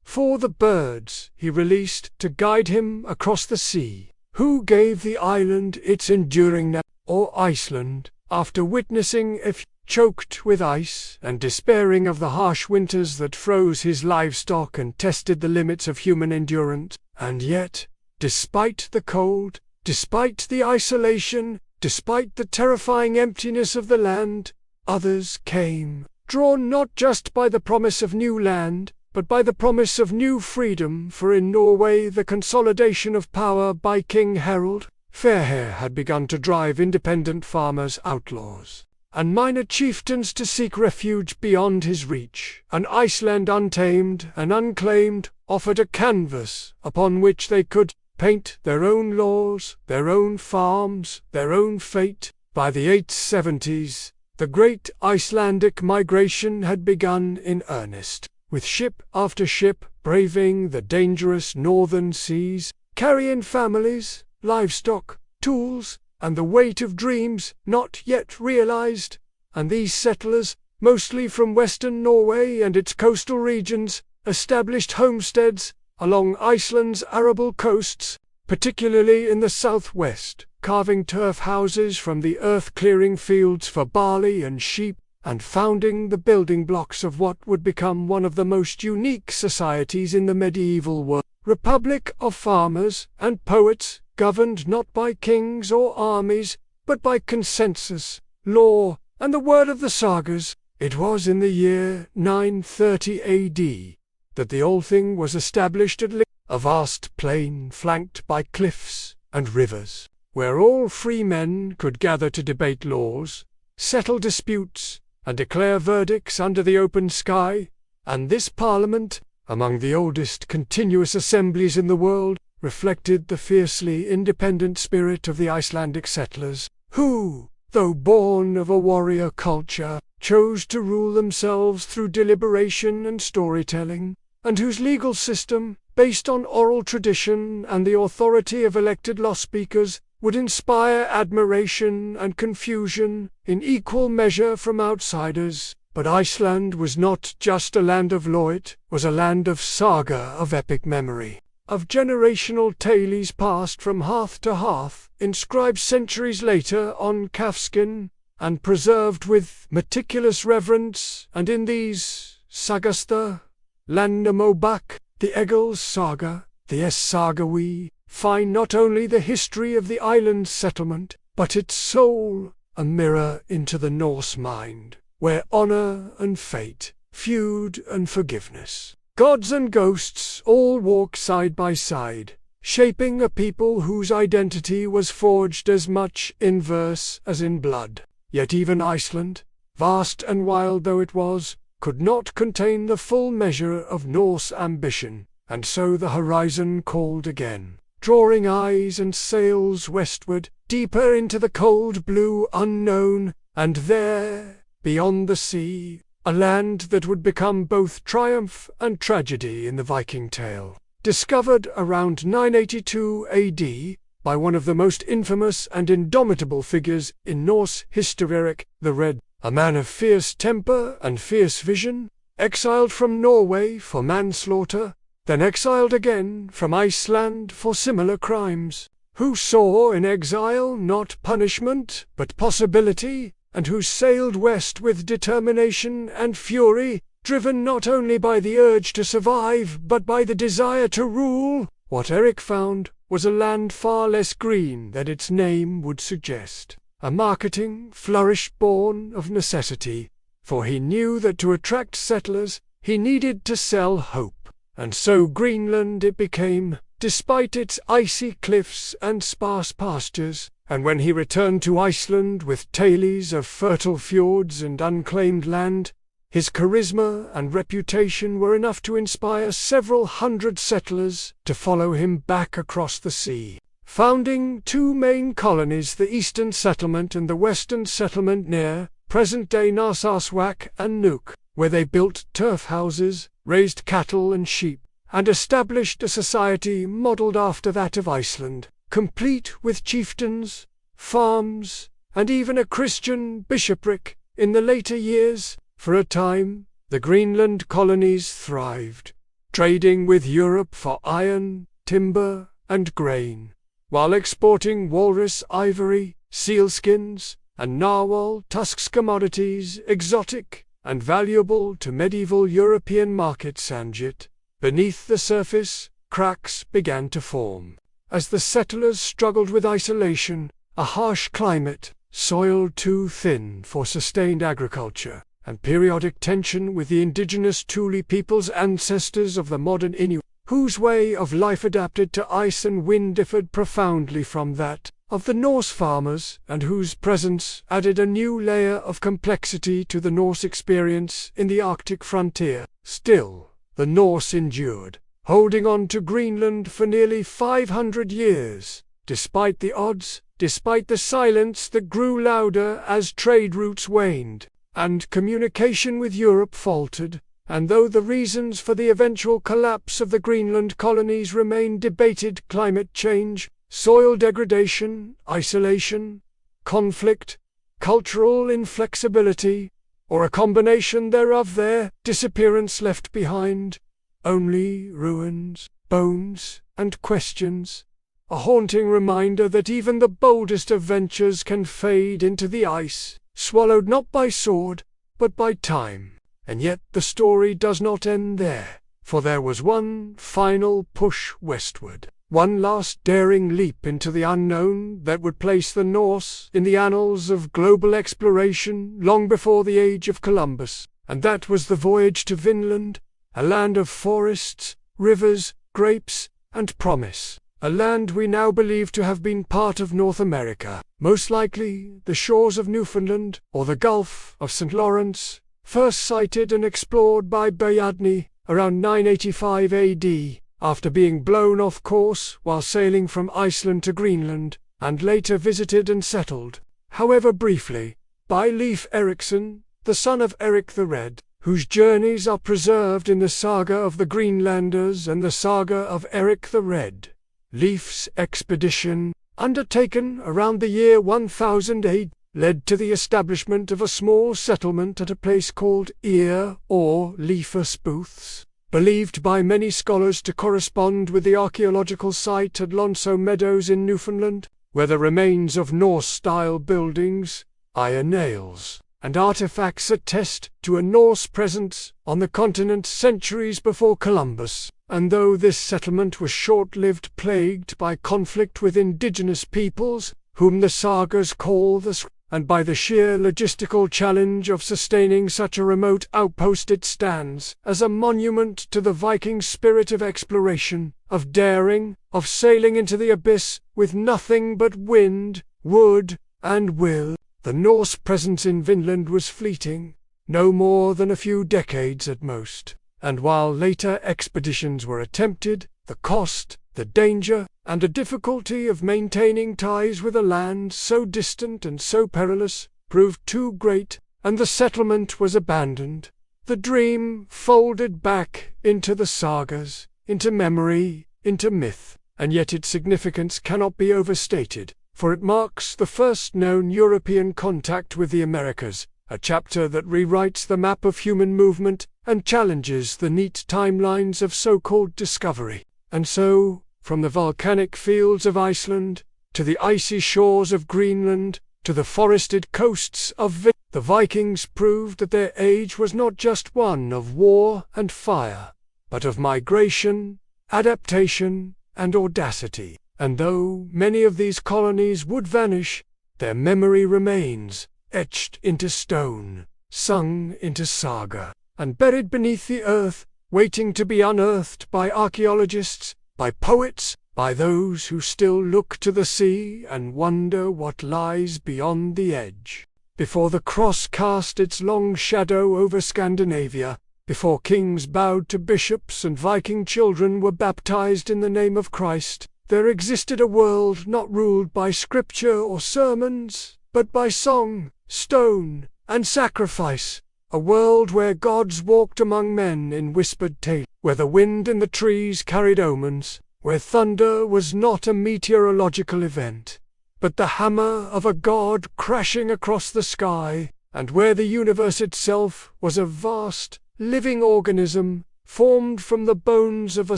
for the birds he released to guide him across the sea, who gave the island its enduring name, or Iceland, after witnessing it choked with ice and despairing of the harsh winters that froze his livestock and tested the limits of human endurance. And yet, despite the cold, despite the isolation, despite the terrifying emptiness of the land, others came, drawn not just by the promise of new land, but by the promise of new freedom, for in Norway the consolidation of power by King Harald Fairhair had begun to drive independent farmers outlaws, and minor chieftains to seek refuge beyond his reach. An Iceland untamed and unclaimed offered a canvas upon which they could paint their own laws, their own farms, their own fate. By the 870s, the great Icelandic migration had begun in earnest, with ship after ship braving the dangerous northern seas, carrying families, livestock, tools, and the weight of dreams not yet realized. And these settlers, mostly from western Norway and its coastal regions, established homesteads along Iceland's arable coasts, particularly in the southwest, carving turf houses from the earth-clearing fields for barley and sheep, and founding the building blocks of what would become one of the most unique societies in the medieval world. Republic of farmers and poets, governed not by kings or armies, but by consensus, law, and the word of the sagas. It was in the year 930 AD that the Althing was established at a vast plain flanked by cliffs and rivers, where all free men could gather to debate laws, settle disputes, and declare verdicts under the open sky. And this parliament, among the oldest continuous assemblies in the world, reflected the fiercely independent spirit of the Icelandic settlers, who, though born of a warrior culture, chose to rule themselves through deliberation and storytelling, and whose legal system, based on oral tradition and the authority of elected law speakers, would inspire admiration and confusion in equal measure from outsiders. But Iceland was not just a land of law, it was a land of saga, of epic memory, of generational tales passed from hearth to hearth, inscribed centuries later on calfskin, and preserved with meticulous reverence. And in these sagas, the Landnámabók, the Egil's saga, the S-saga, we find not only the history of the island's settlement, but its soul, a mirror into the Norse mind, where honor and fate, feud and forgiveness, gods and ghosts all walk side by side, shaping a people whose identity was forged as much in verse as in blood. Yet even Iceland, vast and wild though it was, could not contain the full measure of Norse ambition, and so the horizon called again, drawing eyes and sails westward, deeper into the cold blue unknown, and there, beyond the sea, a land that would become both triumph and tragedy in the Viking tale. Discovered around 982 AD by one of the most infamous and indomitable figures in Norse history, Eric the Red, a man of fierce temper and fierce vision, exiled from Norway for manslaughter, then exiled again from Iceland for similar crimes, who saw in exile not punishment but possibility, and who sailed west with determination and fury, driven not only by the urge to survive but by the desire to rule. What Eric found was a land far less green than its name would suggest, a marketing flourish born of necessity, for he knew that to attract settlers he needed to sell hope. And so Greenland it became, despite its icy cliffs and sparse pastures, and when he returned to Iceland with tales of fertile fjords and unclaimed land, his charisma and reputation were enough to inspire several hundred settlers to follow him back across the sea, founding two main colonies, the Eastern Settlement and the Western Settlement near present-day Narsarsuaq and Nuuk, where they built turf houses, raised cattle and sheep, and established a society modelled after that of Iceland, complete with chieftains, farms, and even a Christian bishopric. In the later years, for a time, the Greenland colonies thrived, trading with Europe for iron, timber, and grain, while exporting walrus ivory, sealskins, and narwhal tusks, commodities exotic and valuable to medieval European markets. And yet, beneath the surface, cracks began to form, as the settlers struggled with isolation, a harsh climate, soil too thin for sustained agriculture, and periodic tension with the indigenous Thule peoples, ancestors of the modern Inuit, whose way of life adapted to ice and wind differed profoundly from that of the Norse farmers, and whose presence added a new layer of complexity to the Norse experience in the Arctic frontier. Still, the Norse endured, holding on to Greenland for nearly 500 years, despite the odds, despite the silence that grew louder as trade routes waned, and communication with Europe faltered, and though the reasons for the eventual collapse of the Greenland colonies remain debated, climate change, soil degradation, isolation, conflict, cultural inflexibility, or a combination thereof, their disappearance left behind only ruins, bones, and questions, a haunting reminder that even the boldest of ventures can fade into the ice, swallowed not by sword, but by time. And yet the story does not end there, for there was one final push westward, one last daring leap into the unknown that would place the Norse in the annals of global exploration long before the age of Columbus, and that was the voyage to Vinland, a land of forests, rivers, grapes, and promise, a land we now believe to have been part of North America, most likely the shores of Newfoundland or the Gulf of St. Lawrence, first sighted and explored by Bayadne around 985 AD, after being blown off course while sailing from Iceland to Greenland, and later visited and settled, however briefly, by Leif Erikson, the son of Eric the Red, whose journeys are preserved in the saga of the Greenlanders and the saga of Eric the Red. Leif's expedition, undertaken around the year 1000 AD, led to the establishment of a small settlement at a place called Ear or Leifasbooths, believed by many scholars to correspond with the archaeological site at Lonso Meadows in Newfoundland, where the remains of Norse-style buildings, iron nails, and artifacts attest to a Norse presence on the continent centuries before Columbus. And though this settlement was short-lived, plagued by conflict with indigenous peoples, whom the sagas call the and by the sheer logistical challenge of sustaining such a remote outpost, it stands as a monument to the Viking spirit of exploration, of daring, of sailing into the abyss with nothing but wind, wood, and will. The Norse presence in Vinland was fleeting, no more than a few decades at most, and while later expeditions were attempted, the cost, the danger, and the difficulty of maintaining ties with a land so distant and so perilous proved too great, and the settlement was abandoned. The dream folded back into the sagas, into memory, into myth, and yet its significance cannot be overstated, for it marks the first known European contact with the Americas, a chapter that rewrites the map of human movement and challenges the neat timelines of so-called discovery. And so, from the volcanic fields of Iceland, to the icy shores of Greenland, to the forested coasts of Vinland, the Vikings proved that their age was not just one of war and fire, but of migration, adaptation, and audacity. And though many of these colonies would vanish, their memory remains, etched into stone, sung into saga, and buried beneath the earth, waiting to be unearthed by archaeologists, by poets, by those who still look to the sea and wonder what lies beyond the edge. Before the cross cast its long shadow over Scandinavia, before kings bowed to bishops and Viking children were baptized in the name of Christ, there existed a world not ruled by scripture or sermons, but by song, stone, and sacrifice, a world where gods walked among men in whispered tales, where the wind in the trees carried omens, where thunder was not a meteorological event, but the hammer of a god crashing across the sky, and where the universe itself was a vast, living organism, formed from the bones of a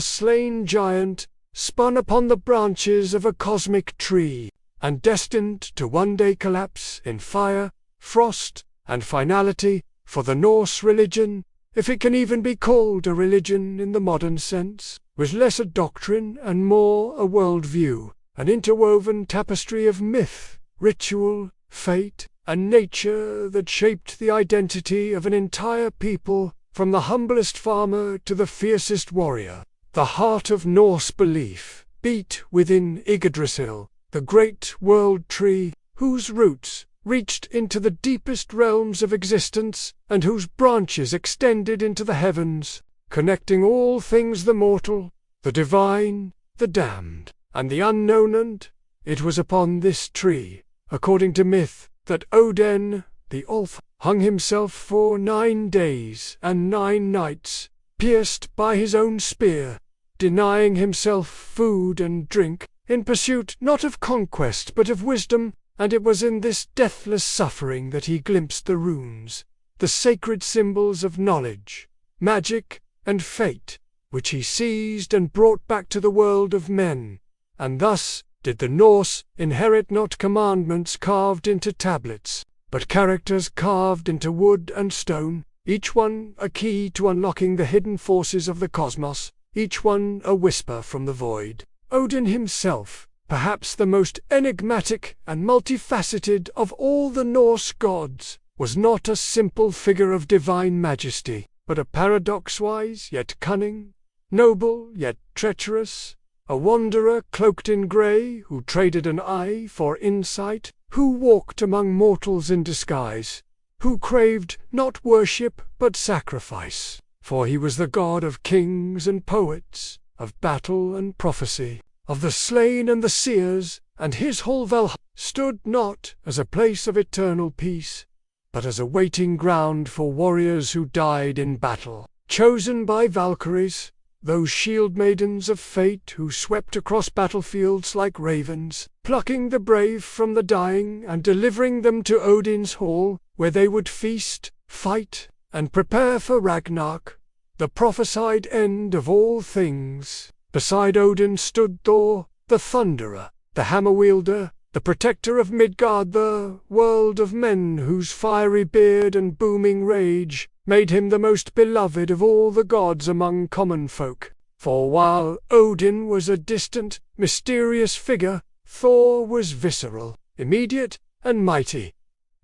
slain giant, spun upon the branches of a cosmic tree, and destined to one day collapse in fire, frost, and finality, for the Norse religion, if it can even be called a religion in the modern sense, was less a doctrine and more a worldview, an interwoven tapestry of myth, ritual, fate, and nature that shaped the identity of an entire people, from the humblest farmer to the fiercest warrior. The heart of Norse belief beat within Yggdrasil, the great world tree, whose roots reached into the deepest realms of existence, and whose branches extended into the heavens, connecting all things the mortal, the divine, the damned, and the unknown. And it was upon this tree, according to myth, that Odin, the Ulf, hung himself for 9 days and 9 nights, pierced by his own spear, denying himself food and drink, in pursuit not of conquest but of wisdom, and it was in this deathless suffering that he glimpsed the runes, the sacred symbols of knowledge, magic, and fate, which he seized and brought back to the world of men. And thus did the Norse inherit not commandments carved into tablets, but characters carved into wood and stone, each one a key to unlocking the hidden forces of the cosmos, each one a whisper from the void. Odin himself, perhaps the most enigmatic and multifaceted of all the Norse gods, was not a simple figure of divine majesty, but a paradox-wise yet cunning, noble yet treacherous, a wanderer cloaked in grey who traded an eye for insight, who walked among mortals in disguise, who craved not worship but sacrifice, for he was the god of kings and poets, of battle and prophecy, of the slain and the seers, and his whole Valhalla stood not as a place of eternal peace, but as a waiting ground for warriors who died in battle, chosen by Valkyries, those shield maidens of fate who swept across battlefields like ravens, plucking the brave from the dying and delivering them to Odin's hall, where they would feast, fight, and prepare for Ragnarok, the prophesied end of all things. Beside Odin stood Thor, the Thunderer, the Hammer-wielder, the protector of Midgard, the world of men whose fiery beard and booming rage made him the most beloved of all the gods among common folk. For while Odin was a distant, mysterious figure, Thor was visceral, immediate, and mighty.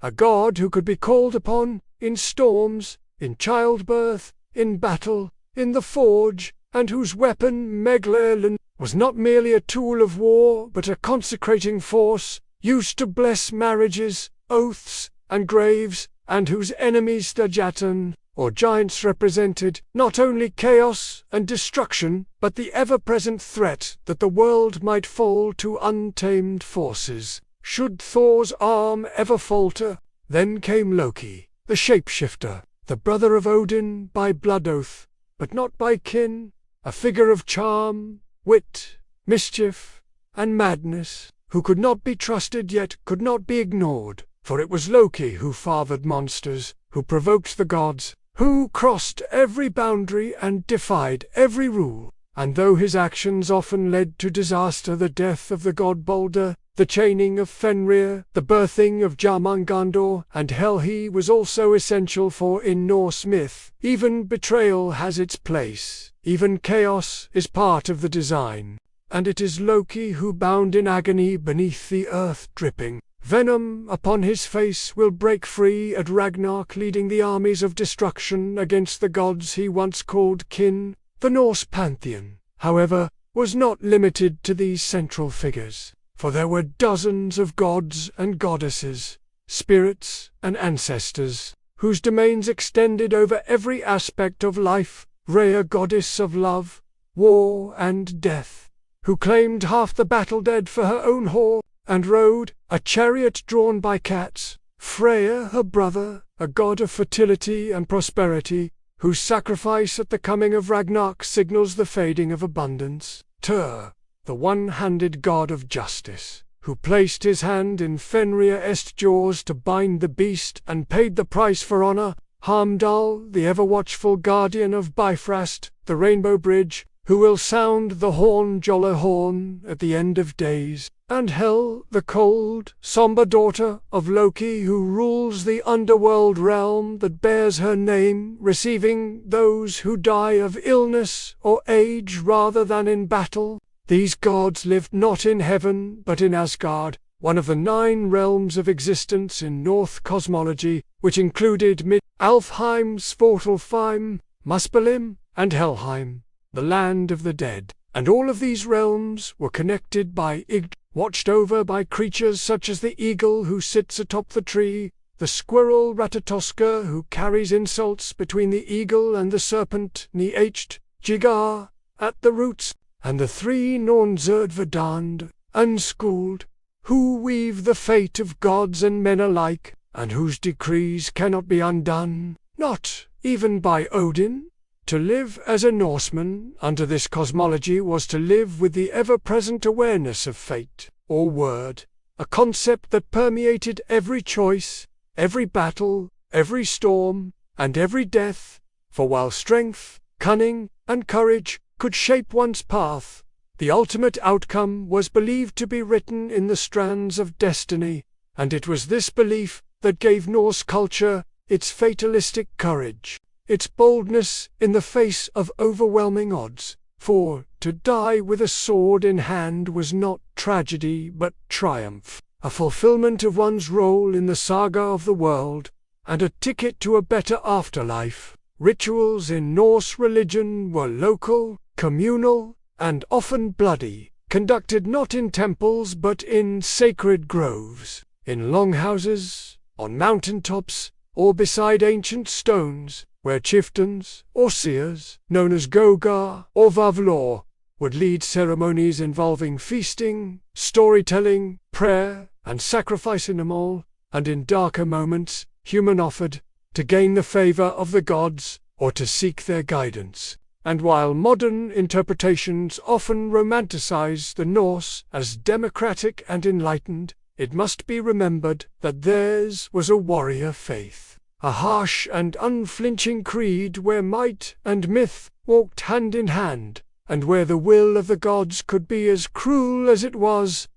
A god who could be called upon, in storms, in childbirth, in battle, in the forge, and whose weapon, Meglerlin, was not merely a tool of war but a consecrating force, used to bless marriages, oaths, and graves, and whose enemies the Jotun, or giants, represented not only chaos and destruction, but the ever-present threat that the world might fall to untamed forces, should Thor's arm ever falter. Then came Loki, the shapeshifter, the brother of Odin by blood oath, but not by kin, a figure of charm, wit, mischief, and madness, who could not be trusted yet could not be ignored, for it was Loki who fathered monsters, who provoked the gods, who crossed every boundary and defied every rule, and though his actions often led to disaster, the death of the god Balder, the chaining of Fenrir, the birthing of Jormungandr, and Helgi was also essential, for in Norse myth, even betrayal has its place, even chaos is part of the design, and it is Loki who, bound in agony beneath the earth dripping, venom upon his face, will break free at Ragnarok, leading the armies of destruction against the gods he once called kin. The Norse pantheon, however, was not limited to these central figures, for there were dozens of gods and goddesses, spirits and ancestors, whose domains extended over every aspect of life. Rhea, goddess of love, war and death, who claimed half the battle dead for her own whore, and rode a chariot drawn by cats. Freya, her brother, a god of fertility and prosperity, whose sacrifice at the coming of Ragnarok signals the fading of abundance. Tyr, the one-handed god of justice, who placed his hand in Fenrir's jaws to bind the beast and paid the price for honor. Heimdall, the ever-watchful guardian of Bifrost, the Rainbow Bridge, who will sound the horn Jollahorn at the end of days. And Hel, the cold, somber daughter of Loki, who rules the underworld realm that bears her name, receiving those who die of illness or age rather than in battle. These gods lived not in heaven but in Asgard, one of the 9 realms of existence in Norse cosmology, which included Alfheim, Svartalfheim, Muspelheim, and Helheim, the land of the dead. And all of these realms were connected by Ygd, watched over by creatures such as the eagle who sits atop the tree, the squirrel Ratatoska who carries insults between the eagle and the serpent Nihacht, Jigar, at the roots, and the 3 Nornzurdvadand, unschooled, who weave the fate of gods and men alike, and whose decrees cannot be undone, not even by Odin. To live as a Norseman under this cosmology was to live with the ever-present awareness of fate, or word, a concept that permeated every choice, every battle, every storm, and every death, for while strength, cunning, and courage could shape one's path, the ultimate outcome was believed to be written in the strands of destiny, and it was this belief that gave Norse culture its fatalistic courage, its boldness in the face of overwhelming odds. For to die with a sword in hand was not tragedy but triumph, a fulfillment of one's role in the saga of the world, and a ticket to a better afterlife. Rituals in Norse religion were local, communal, and often bloody, conducted not in temples but in sacred groves, in longhouses, on mountaintops, or beside ancient stones, where chieftains or seers, known as Gogar or Vavlor, would lead ceremonies involving feasting, storytelling, prayer, and sacrifice in them all, and in darker moments, human offered, to gain the favor of the gods, or to seek their guidance. And while modern interpretations often romanticize the Norse as democratic and enlightened, it must be remembered that theirs was a warrior faith, a harsh and unflinching creed where might and myth walked hand in hand, and where the will of the gods could be as cruel as it was.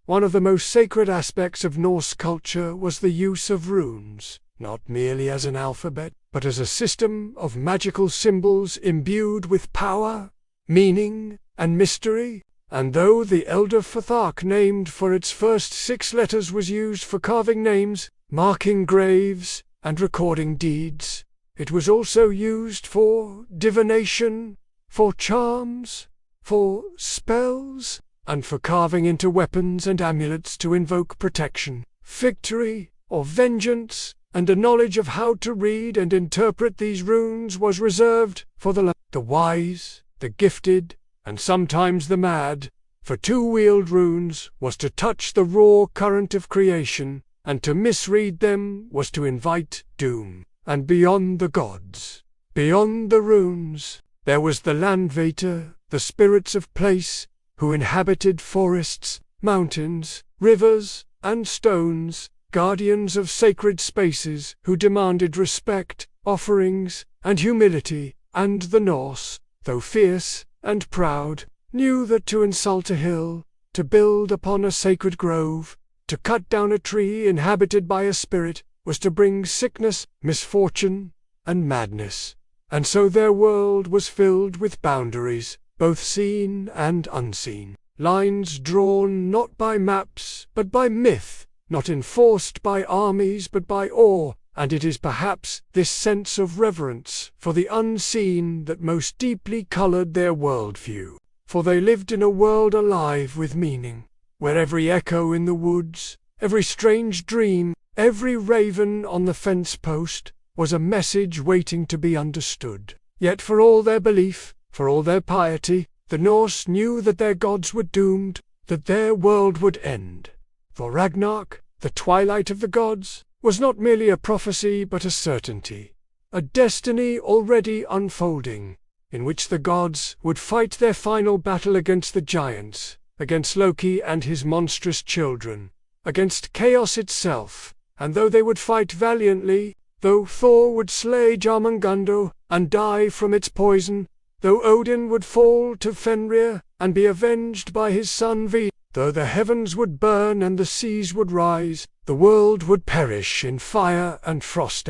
One of the most sacred aspects of Norse culture was the use of runes, not merely as an alphabet, but as a system of magical symbols imbued with power, meaning, and mystery. And though the Elder Futhark named for its first 6 letters was used for carving names, marking graves, and recording deeds, it was also used for divination, for charms, for spells, and for carving into weapons and amulets to invoke protection, victory, or vengeance, and a knowledge of how to read and interpret these runes was reserved for the wise, the gifted, and sometimes the mad, for to wield runes was to touch the raw current of creation, and to misread them was to invite doom. And beyond the gods, beyond the runes, there was the Landvater, the spirits of place, who inhabited forests, mountains, rivers, and stones, guardians of sacred spaces who demanded respect, offerings, and humility. And the Norse, though fierce and proud, knew that to insult a hill, to build upon a sacred grove, to cut down a tree inhabited by a spirit, was to bring sickness, misfortune, and madness. And so their world was filled with boundaries, both seen and unseen, lines drawn not by maps but by myth, not enforced by armies but by awe. And it is perhaps this sense of reverence for the unseen that most deeply colored their worldview. for they lived in a world alive with meaning, where every echo in the woods, every strange dream, every raven on the fence post, was a message waiting to be understood. Yet for all their belief, for all their piety, the Norse knew that their gods were doomed, that their world would end. For Ragnarok, the twilight of the gods, was not merely a prophecy but a certainty, a destiny already unfolding, in which the gods would fight their final battle against the giants, against Loki and his monstrous children, against chaos itself, and though they would fight valiantly, though Thor would slay Jormungandr and die from its poison, though Odin would fall to Fenrir and be avenged by his son Ve, though the heavens would burn and the seas would rise, the world would perish in fire and frost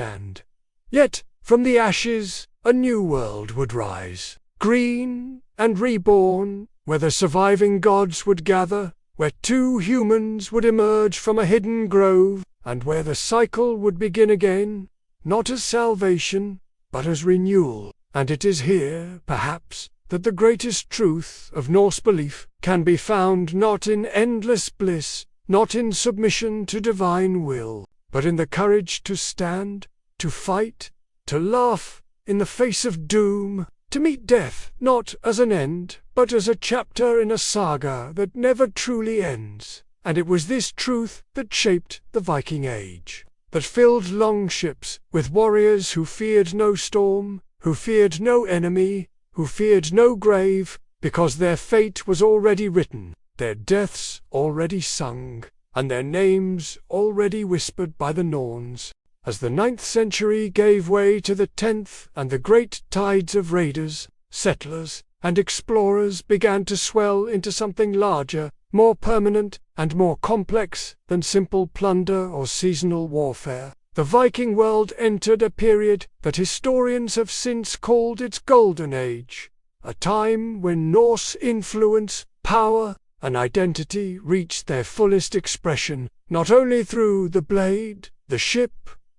yet, from the ashes, a new world would rise, green and reborn, where the surviving gods would gather, where two humans would emerge from a hidden grove, and where the cycle would begin again, not as salvation, but as renewal. And it is here, perhaps, that the greatest truth of Norse belief can be found, not in endless bliss, not in submission to divine will, but in the courage to stand, to fight, to laugh in the face of doom, to meet death not as an end, but as a chapter in a saga that never truly ends. And it was this truth that shaped the Viking Age, that filled longships with warriors who feared no storm, who feared no enemy, who feared no grave, because their fate was already written, their deaths already sung, and their names already whispered by the Norns. As the 9th century gave way to the 10th and the great tides of raiders, settlers, and explorers began to swell into something larger, more permanent, and more complex than simple plunder or seasonal warfare, the Viking world entered a period that historians have since called its Golden Age, a time when Norse influence, power, and identity reached their fullest expression, not only through the blade, the ship,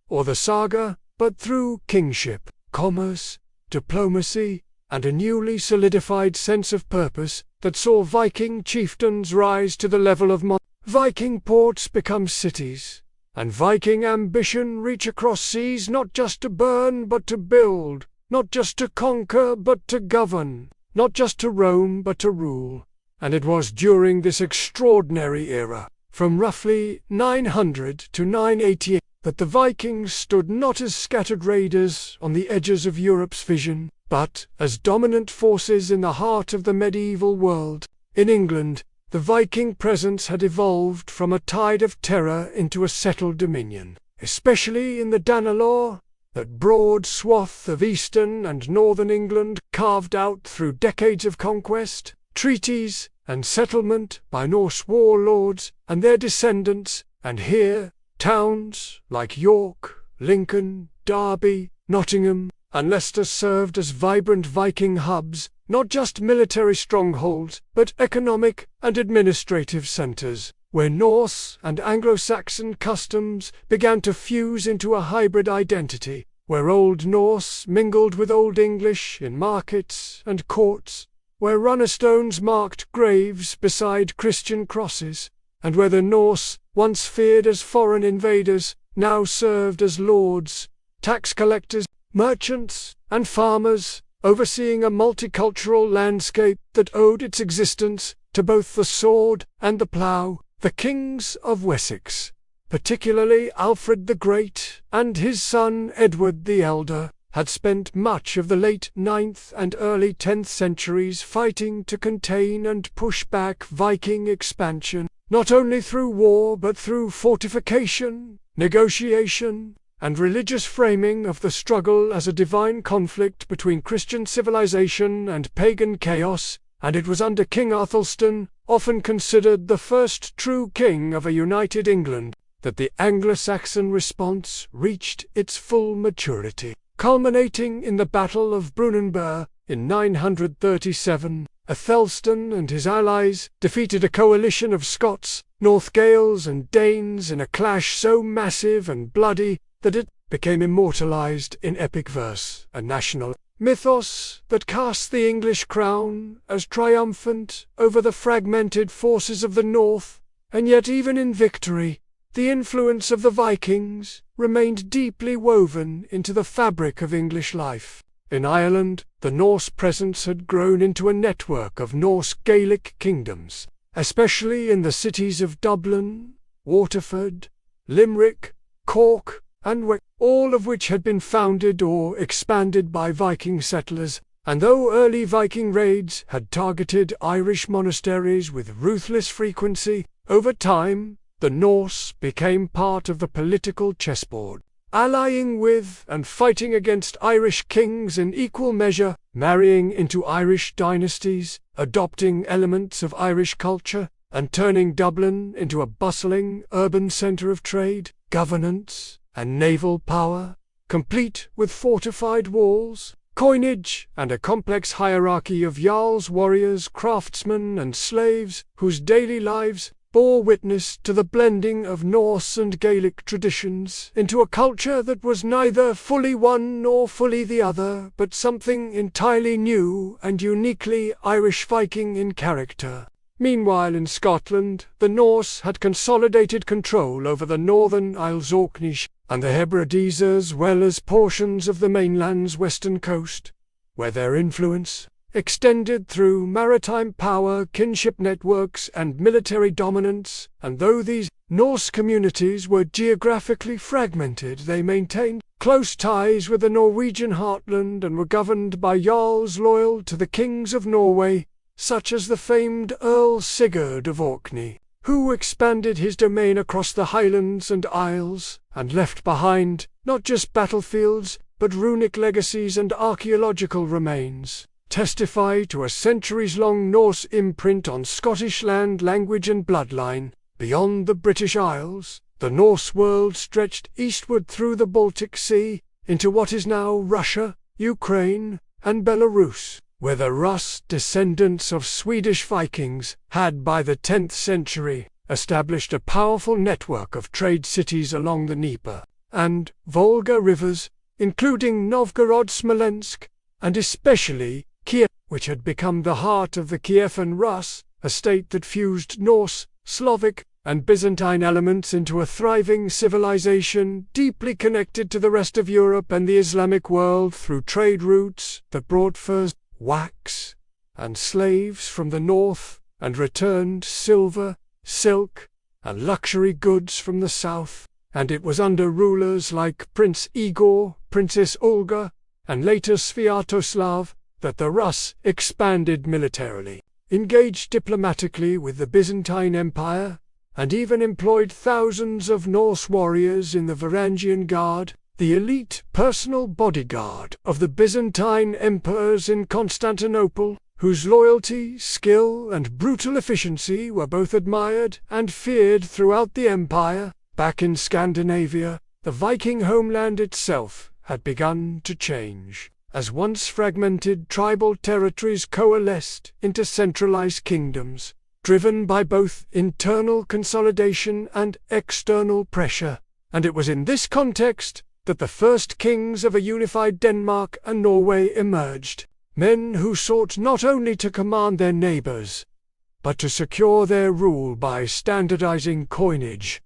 or the saga, but through kingship, commerce, diplomacy, and a newly solidified sense of purpose that saw Viking chieftains rise to the level of Viking ports become cities, and Viking ambition reach across seas not just to burn but to build, not just to conquer but to govern, not just to roam but to rule. And it was during this extraordinary era, from roughly 900 to 988, that the Vikings stood not as scattered raiders on the edges of Europe's vision, but as dominant forces in the heart of the medieval world. In England, the Viking presence had evolved from a tide of terror into a settled dominion, especially in the Danelaw, that broad swath of eastern and northern England carved out through decades of conquest, treaties, and settlement by Norse warlords and their descendants, and here, towns like York, Lincoln, Derby, Nottingham, and Leicester served as vibrant Viking hubs, not just military strongholds, but economic and administrative centers, where Norse and Anglo-Saxon customs began to fuse into a hybrid identity, where Old Norse mingled with Old English in markets and courts, where runnerstones marked graves beside Christian crosses, and where the Norse, once feared as foreign invaders, now served as lords, tax collectors, merchants, and farmers, overseeing a multicultural landscape that owed its existence to both the sword and the plough. The kings of Wessex, particularly Alfred the Great and his son Edward the Elder, had spent much of the late 9th and early 10th centuries fighting to contain and push back Viking expansion, not only through war but through fortification, negotiation, and religious framing of the struggle as a divine conflict between Christian civilization and pagan chaos. And it was under King Athelstan, often considered the first true king of a united England, that the Anglo-Saxon response reached its full maturity, culminating in the Battle of Brunanburh in 937. Athelstan and his allies defeated a coalition of Scots, Northgales and Danes in a clash so massive and bloody that it became immortalized in epic verse, a national mythos that cast the English crown as triumphant over the fragmented forces of the north, and yet even in victory, the influence of the Vikings remained deeply woven into the fabric of English life. In Ireland, the Norse presence had grown into a network of Norse Gaelic kingdoms, especially in the cities of Dublin, Waterford, Limerick, Cork, and Wick, all of which had been founded or expanded by Viking settlers, and though early Viking raids had targeted Irish monasteries with ruthless frequency, over time, the Norse became part of the political chessboard, allying with and fighting against Irish kings in equal measure, marrying into Irish dynasties, adopting elements of Irish culture, and turning Dublin into a bustling urban centre of trade, governance, and naval power, complete with fortified walls, coinage, and a complex hierarchy of jarls, warriors, craftsmen, and slaves, whose daily lives bore witness to the blending of Norse and Gaelic traditions into a culture that was neither fully one nor fully the other, but something entirely new and uniquely Irish Viking in character. Meanwhile in Scotland, the Norse had consolidated control over the northern Isles Orkney and the Hebrides as well as portions of the mainland's western coast, where their influence extended through maritime power, kinship networks, and military dominance, and though these Norse communities were geographically fragmented, they maintained close ties with the Norwegian heartland and were governed by jarls loyal to the kings of Norway, such as the famed Earl Sigurd of Orkney, who expanded his domain across the Highlands and Isles, and left behind not just battlefields, but runic legacies and archaeological remains, testify to a centuries-long Norse imprint on Scottish land, language and bloodline. Beyond the British Isles, the Norse world stretched eastward through the Baltic Sea into what is now Russia, Ukraine, and Belarus, where the Rus, descendants of Swedish Vikings, had by the 10th century established a powerful network of trade cities along the Dnieper and Volga rivers, including Novgorod, Smolensk, and especially Kiev, which had become the heart of the Kievan Rus, a state that fused Norse, Slavic, and Byzantine elements into a thriving civilization deeply connected to the rest of Europe and the Islamic world through trade routes that brought furs, wax, and slaves from the north, and returned silver, silk, and luxury goods from the south. And it was under rulers like Prince Igor, Princess Olga, and later Sviatoslav, that the Rus expanded militarily, engaged diplomatically with the Byzantine Empire, and even employed thousands of Norse warriors in the Varangian Guard, the elite personal bodyguard of the Byzantine emperors in Constantinople, whose loyalty, skill, and brutal efficiency were both admired and feared throughout the empire. Back in Scandinavia, the Viking homeland itself had begun to change, as once fragmented tribal territories coalesced into centralized kingdoms, driven by both internal consolidation and external pressure. And it was in this context that the first kings of a unified Denmark and Norway emerged, men who sought not only to command their neighbors, but to secure their rule by standardizing coinage,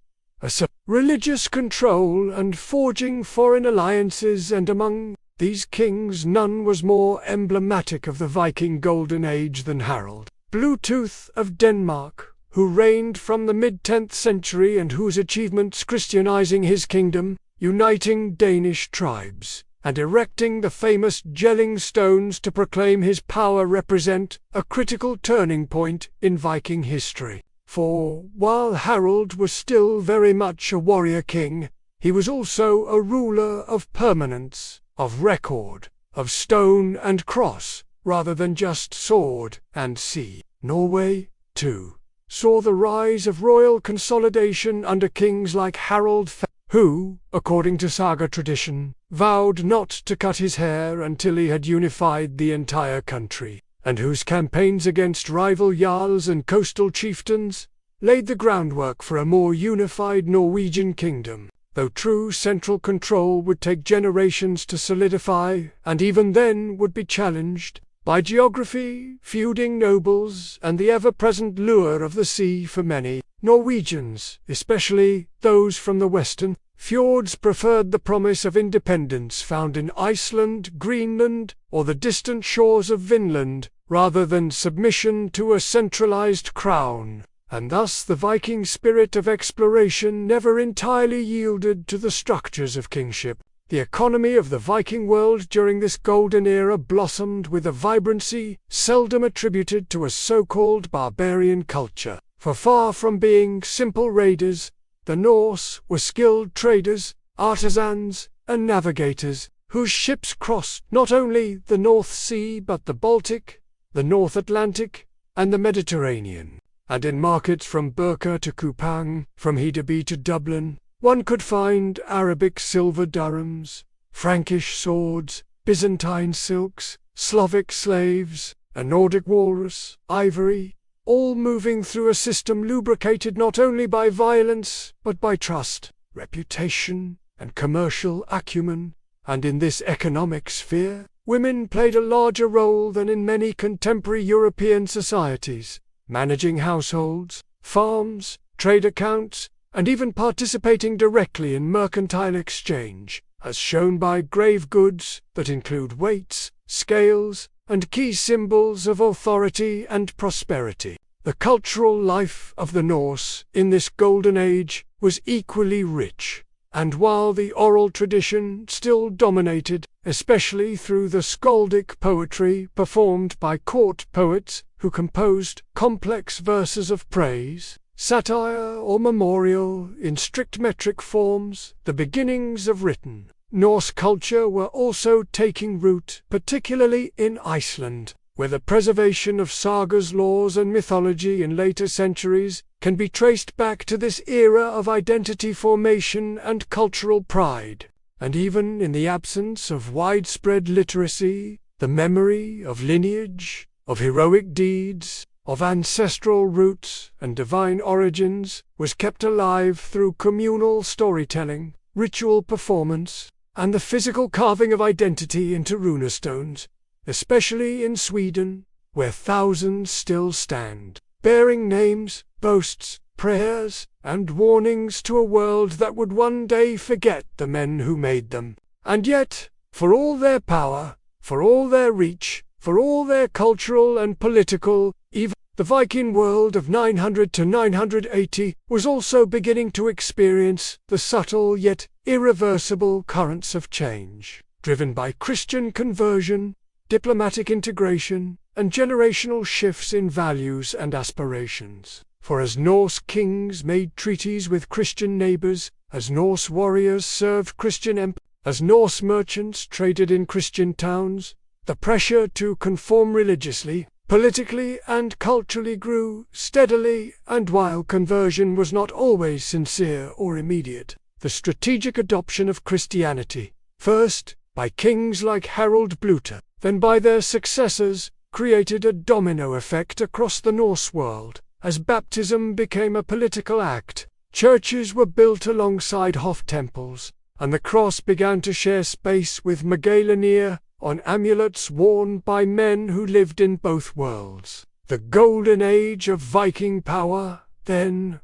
religious control, and forging foreign alliances. And among these kings none was more emblematic of the Viking Golden Age than Harald, Bluetooth of Denmark, who reigned from the mid-10th century and whose achievements Christianizing his kingdom, uniting Danish tribes, and erecting the famous Jelling stones to proclaim his power represent a critical turning point in Viking history. For while Harald was still very much a warrior king, he was also a ruler of permanence, of record, of stone and cross, rather than just sword and sea. Norway, too, saw the rise of royal consolidation under kings like Harald, who, according to saga tradition, vowed not to cut his hair until he had unified the entire country, and whose campaigns against rival jarls and coastal chieftains laid the groundwork for a more unified Norwegian kingdom. though true central control would take generations to solidify, and even then would be challenged by geography, feuding nobles, and the ever-present lure of the sea for many. Norwegians, especially those from the western fjords, preferred the promise of independence found in Iceland, Greenland, or the distant shores of Vinland, rather than submission to a centralized crown, and thus the Viking spirit of exploration never entirely yielded to the structures of kingship. The economy of the Viking world during this golden era blossomed with a vibrancy seldom attributed to a so-called barbarian culture, for far from being simple raiders, the Norse were skilled traders, artisans, and navigators, whose ships crossed not only the North Sea but the Baltic, the North Atlantic, and the Mediterranean, and in markets from Birka to Kupang, from Hedeby to Dublin, one could find Arabic silver dirhams, Frankish swords, Byzantine silks, Slavic slaves, and Nordic walrus, ivory, all moving through a system lubricated not only by violence but by trust, reputation, and commercial acumen. And in this economic sphere, women played a larger role than in many contemporary European societies, managing households, farms, trade accounts, and even participating directly in mercantile exchange, as shown by grave goods that include weights, scales, and key symbols of authority and prosperity. The cultural life of the Norse in this golden age was equally rich, and while the oral tradition still dominated, especially through the skaldic poetry performed by court poets who composed complex verses of praise, satire, or memorial in strict metric forms, the beginnings of written Norse culture were also taking root, particularly in Iceland, where the preservation of sagas, laws, and mythology in later centuries can be traced back to this era of identity formation and cultural pride. And even in the absence of widespread literacy, the memory of lineage, of heroic deeds, of ancestral roots and divine origins was kept alive through communal storytelling, ritual performance, and the physical carving of identity into runestones, especially in Sweden, where thousands still stand, bearing names, boasts, prayers, and warnings to a world that would one day forget the men who made them. And yet, for all their power, for all their reach, for all their cultural and political, even the Viking world of 900 to 980 was also beginning to experience the subtle yet irreversible currents of change, driven by Christian conversion, diplomatic integration, and generational shifts in values and aspirations. For as Norse kings made treaties with Christian neighbors, as Norse warriors served Christian empires, as Norse merchants traded in Christian towns, the pressure to conform religiously, politically, and culturally grew steadily, and while conversion was not always sincere or immediate, the strategic adoption of Christianity, first by kings like Harald Hardrada, then by their successors, created a domino effect across the Norse world. As baptism became a political act, churches were built alongside Hof temples, and the cross began to share space with Magallanir on amulets worn by men who lived in both worlds. The golden age of Viking power, then,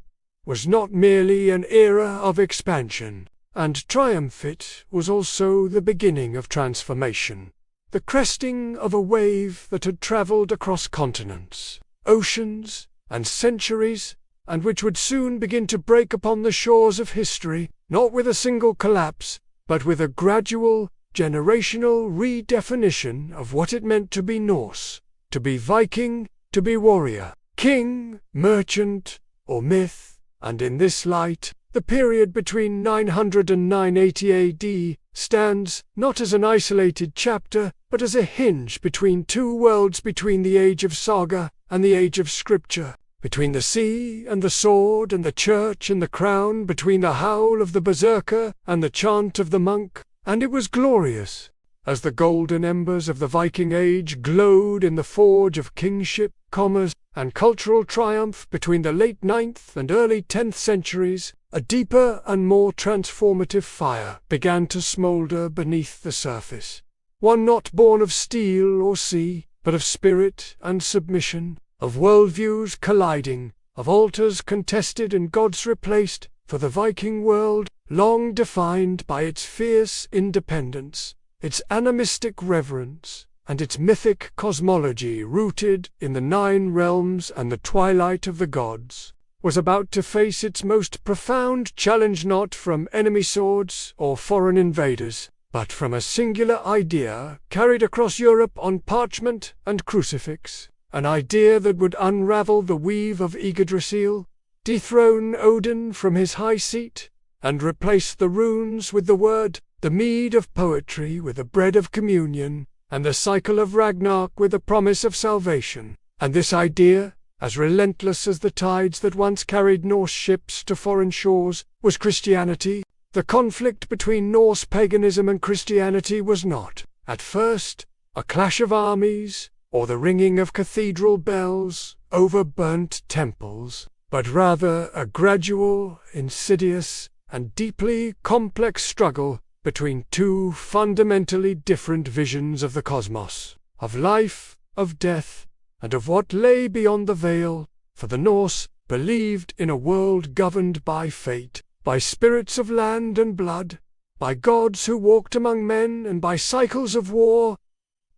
was not merely an era of expansion and triumph, it was also the beginning of transformation, the cresting of a wave that had traveled across continents, oceans, and centuries, and which would soon begin to break upon the shores of history, not with a single collapse, but with a gradual, generational redefinition of what it meant to be Norse, to be Viking, to be warrior, king, merchant, or myth. And in this light, the period between 900 and 980 AD stands not as an isolated chapter, but as a hinge between two worlds, between the age of saga and the age of scripture, between the sea and the sword and the church and the crown, between the howl of the berserker and the chant of the monk. And it was glorious, as the golden embers of the Viking Age glowed in the forge of kingship, commerce, and cultural triumph between the late 9th and early 10th centuries, a deeper and more transformative fire began to smoulder beneath the surface. One not born of steel or sea, but of spirit and submission, of worldviews colliding, of altars contested and gods replaced, for the Viking world, long defined by its fierce independence, its animistic reverence, and its mythic cosmology rooted in the 9 realms and the twilight of the gods, was about to face its most profound challenge, not from enemy swords or foreign invaders, but from a singular idea carried across Europe on parchment and crucifix, an idea that would unravel the weave of Yggdrasil, dethrone Odin from his high seat, and replace the runes with the word, the mead of poetry with the bread of communion, and the cycle of Ragnarok with the promise of salvation. And this idea, as relentless as the tides that once carried Norse ships to foreign shores, was Christianity. The conflict between Norse paganism and Christianity was not, at first, a clash of armies, or the ringing of cathedral bells over burnt temples, but rather a gradual, insidious, and deeply complex struggle between 2 fundamentally different visions of the cosmos, of life, of death, and of what lay beyond the veil. For the Norse believed in a world governed by fate, by spirits of land and blood, by gods who walked among men, and by cycles of war,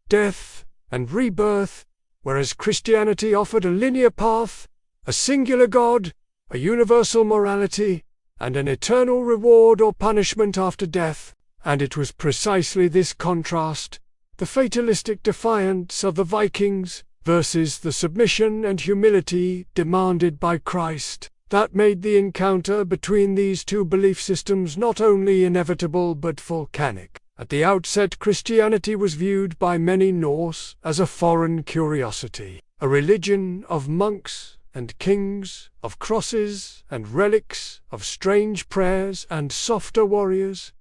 death, and rebirth, whereas Christianity offered a linear path, a singular God, a universal morality, and an eternal reward or punishment after death. And it was precisely this contrast, the fatalistic defiance of the Vikings versus the submission and humility demanded by Christ, that made the encounter between these 2 belief systems not only inevitable but volcanic. At the outset, Christianity was viewed by many Norse as a foreign curiosity, a religion of monks and kings, of crosses and relics, of strange prayers and softer warriors,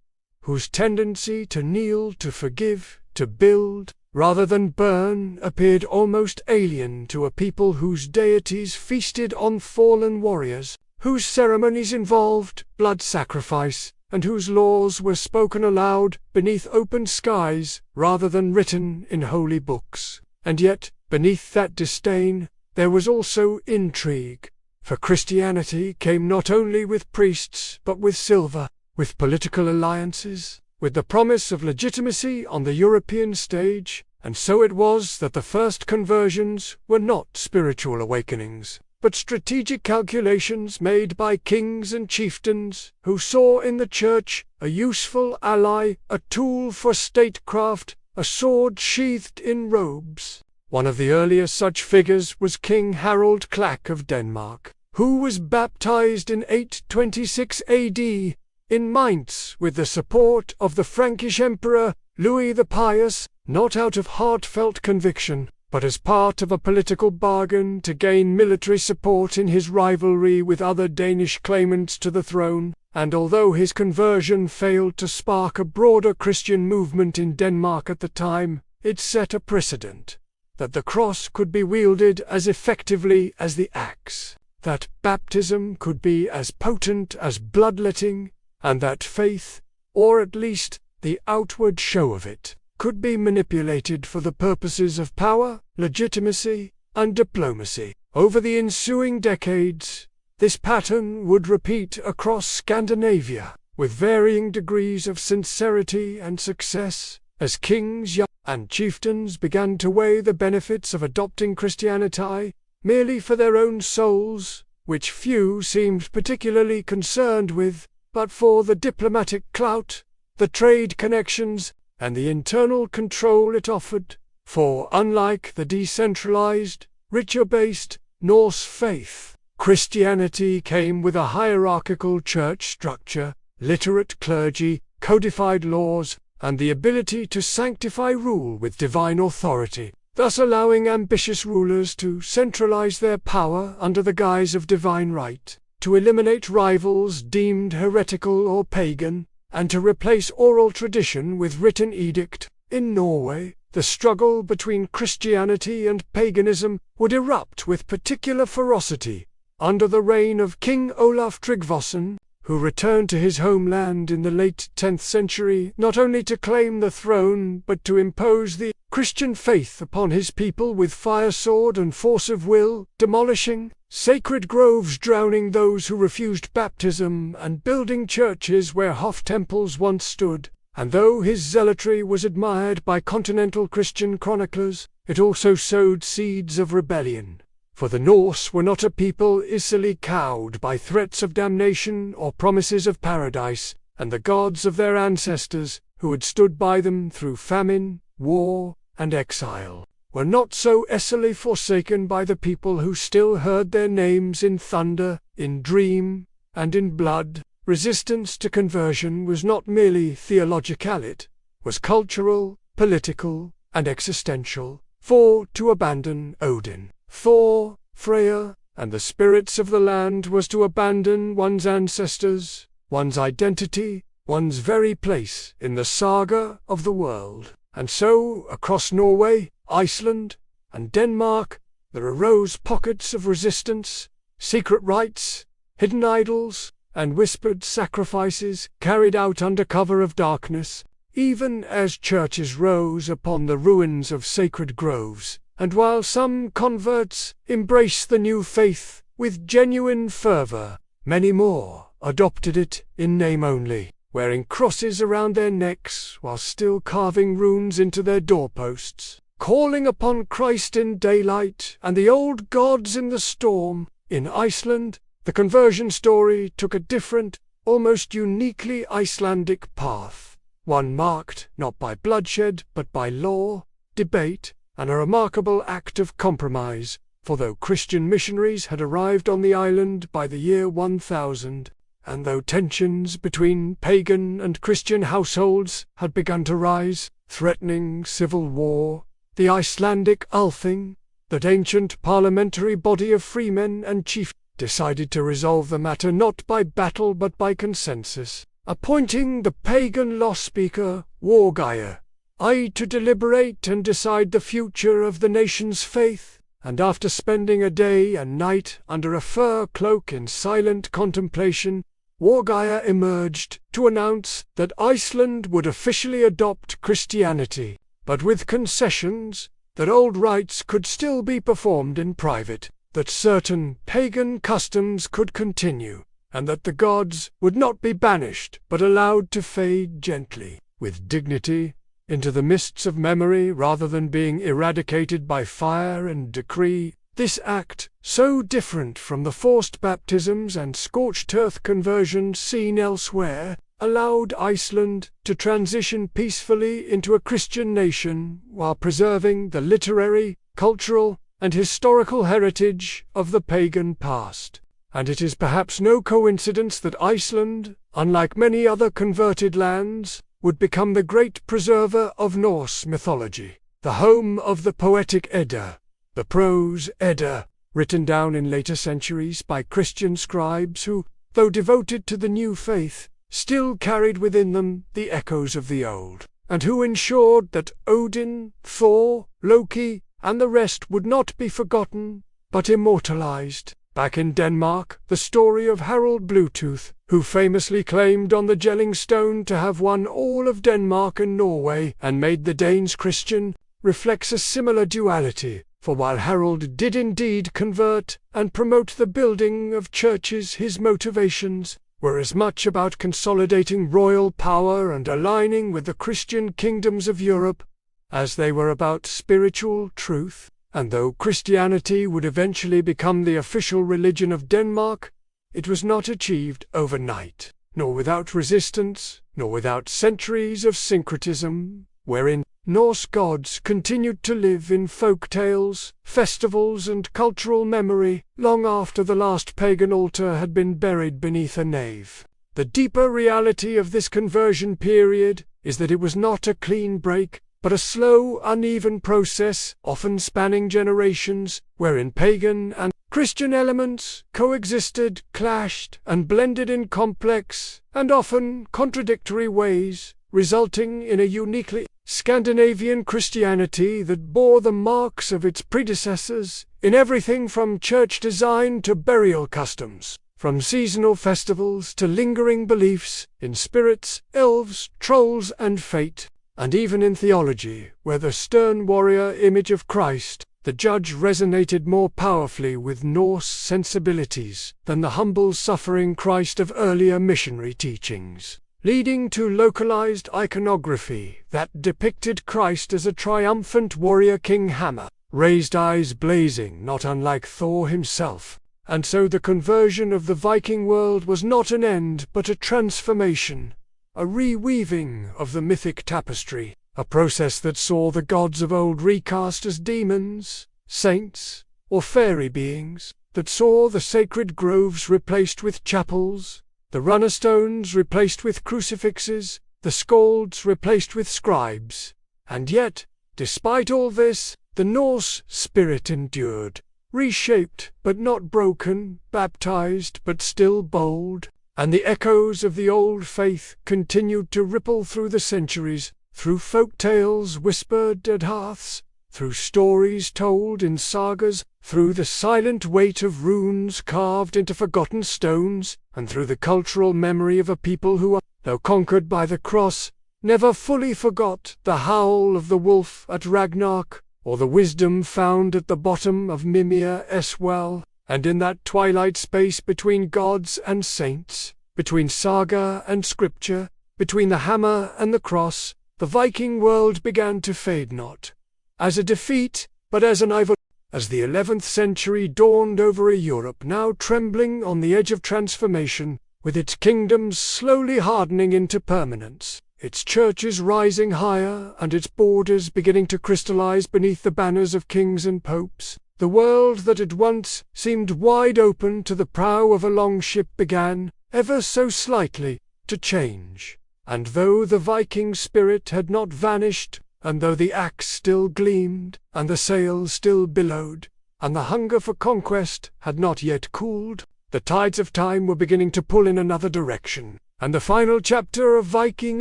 whose tendency to kneel, to forgive, to build, rather than burn, appeared almost alien to a people whose deities feasted on fallen warriors, whose ceremonies involved blood sacrifice, and whose laws were spoken aloud beneath open skies rather than written in holy books. And yet, beneath that disdain, there was also intrigue, for Christianity came not only with priests but with silver, with political alliances, with the promise of legitimacy on the European stage, and so it was that the first conversions were not spiritual awakenings, but strategic calculations made by kings and chieftains who saw in the Church a useful ally, a tool for statecraft, a sword sheathed in robes. One of the earliest such figures was King Harald Hardrada of Denmark, who was baptized in 826 AD in Mainz with the support of the Frankish Emperor Louis the Pious, not out of heartfelt conviction, but as part of a political bargain to gain military support in his rivalry with other Danish claimants to the throne. And although his conversion failed to spark a broader Christian movement in Denmark at the time, it set a precedent that the cross could be wielded as effectively as the axe, that baptism could be as potent as bloodletting, and that faith, or at least the outward show of it, could be manipulated for the purposes of power, legitimacy, and diplomacy. Over the ensuing decades, this pattern would repeat across Scandinavia, with varying degrees of sincerity and success, as kings and chieftains began to weigh the benefits of adopting Christianity merely for their own souls, which few seemed particularly concerned with, but for the diplomatic clout, the trade connections, and the internal control it offered. For unlike the decentralized, ritual-based Norse faith, Christianity came with a hierarchical church structure, literate clergy, codified laws, and the ability to sanctify rule with divine authority, thus allowing ambitious rulers to centralize their power under the guise of divine right, to eliminate rivals deemed heretical or pagan, and to replace oral tradition with written edict. In Norway, the struggle between Christianity and paganism would erupt with particular ferocity under the reign of King Olaf Tryggvason, who returned to his homeland in the late 10th century not only to claim the throne but to impose the Christian faith upon his people with fire sword and force of will, demolishing sacred groves, drowning those who refused baptism, and building churches where Hof temples once stood. And though his zealotry was admired by continental Christian chroniclers, it also sowed seeds of rebellion. For the Norse were not a people easily cowed by threats of damnation or promises of paradise, and the gods of their ancestors, who had stood by them through famine, war, and exile, were not so easily forsaken by the people who still heard their names in thunder, in dream, and in blood. Resistance to conversion was not merely theological, it was cultural, political, and existential. For to abandon Odin, Thor, Freya, and the spirits of the land was to abandon one's ancestors, one's identity, one's very place in the saga of the world. And so, across Norway, Iceland, and Denmark, there arose pockets of resistance, secret rites, hidden idols, and whispered sacrifices carried out under cover of darkness, even as churches rose upon the ruins of sacred groves. And while some converts embraced the new faith with genuine fervor, many more adopted it in name only, wearing crosses around their necks while still carving runes into their doorposts, calling upon Christ in daylight and the old gods in the storm. In Iceland, the conversion story took a different, almost uniquely Icelandic path, one marked not by bloodshed but by law, debate, and a remarkable act of compromise, for though Christian missionaries had arrived on the island by the year 1000, and though tensions between pagan and Christian households had begun to rise, threatening civil war, the Icelandic Althing, that ancient parliamentary body of freemen and chiefs, decided to resolve the matter not by battle but by consensus, appointing the pagan law speaker, Wargeir, to deliberate and decide the future of the nation's faith. And after spending a day and night under a fur cloak in silent contemplation, Wargeir emerged to announce that Iceland would officially adopt Christianity, but with concessions, that old rites could still be performed in private, that certain pagan customs could continue, and that the gods would not be banished but allowed to fade gently, with dignity, into the mists of memory rather than being eradicated by fire and decree. This act, so different from the forced baptisms and scorched earth conversions seen elsewhere, allowed Iceland to transition peacefully into a Christian nation while preserving the literary, cultural, and historical heritage of the pagan past. And it is perhaps no coincidence that Iceland, unlike many other converted lands, would become the great preserver of Norse mythology, the home of the poetic Edda, the prose Edda, written down in later centuries by Christian scribes who, though devoted to the new faith, still carried within them the echoes of the old, and who ensured that Odin, Thor, Loki, and the rest would not be forgotten, but immortalized. Back in Denmark, the story of Harald Bluetooth, who famously claimed on the Jelling Stone to have won all of Denmark and Norway and made the Danes Christian, reflects a similar duality, for while Harald did indeed convert and promote the building of churches, his motivations were as much about consolidating royal power and aligning with the Christian kingdoms of Europe as they were about spiritual truth. And though Christianity would eventually become the official religion of Denmark, it was not achieved overnight, nor without resistance, nor without centuries of syncretism, wherein Norse gods continued to live in folk tales, festivals, and cultural memory long after the last pagan altar had been buried beneath a nave. The deeper reality of this conversion period is that it was not a clean break, but a slow, uneven process, often spanning generations, wherein pagan and Christian elements coexisted, clashed, and blended in complex and often contradictory ways, resulting in a uniquely Scandinavian Christianity that bore the marks of its predecessors in everything from church design to burial customs, from seasonal festivals to lingering beliefs in spirits, elves, trolls, and fate, and even in theology, where the stern warrior image of Christ, the judge, resonated more powerfully with Norse sensibilities than the humble suffering Christ of earlier missionary teachings, leading to localized iconography that depicted Christ as a triumphant warrior king hammer, raised eyes blazing not unlike Thor himself. And so the conversion of the Viking world was not an end but a transformation, a reweaving of the mythic tapestry, a process that saw the gods of old recast as demons, saints, or fairy beings, that saw the sacred groves replaced with chapels, the runnerstones replaced with crucifixes, the skalds replaced with scribes. And yet, despite all this, the Norse spirit endured, reshaped but not broken, baptized but still bold, and the echoes of the old faith continued to ripple through the centuries, through folk tales whispered at hearths, through stories told in sagas, through the silent weight of runes carved into forgotten stones, and through the cultural memory of a people who, though conquered by the cross, never fully forgot the howl of the wolf at Ragnarok, or the wisdom found at the bottom of Mimir's well. And in that twilight space between gods and saints, between saga and scripture, between the hammer and the cross, the Viking world began to fade, not as a defeat, but as an evolution. As the 11th century dawned over a Europe now trembling on the edge of transformation, with its kingdoms slowly hardening into permanence, its churches rising higher and its borders beginning to crystallize beneath the banners of kings and popes, the world that had once seemed wide open to the prow of a longship began, ever so slightly, to change. And though the Viking spirit had not vanished, and though the axe still gleamed, and the sail still billowed, and the hunger for conquest had not yet cooled, the tides of time were beginning to pull in another direction, and the final chapter of Viking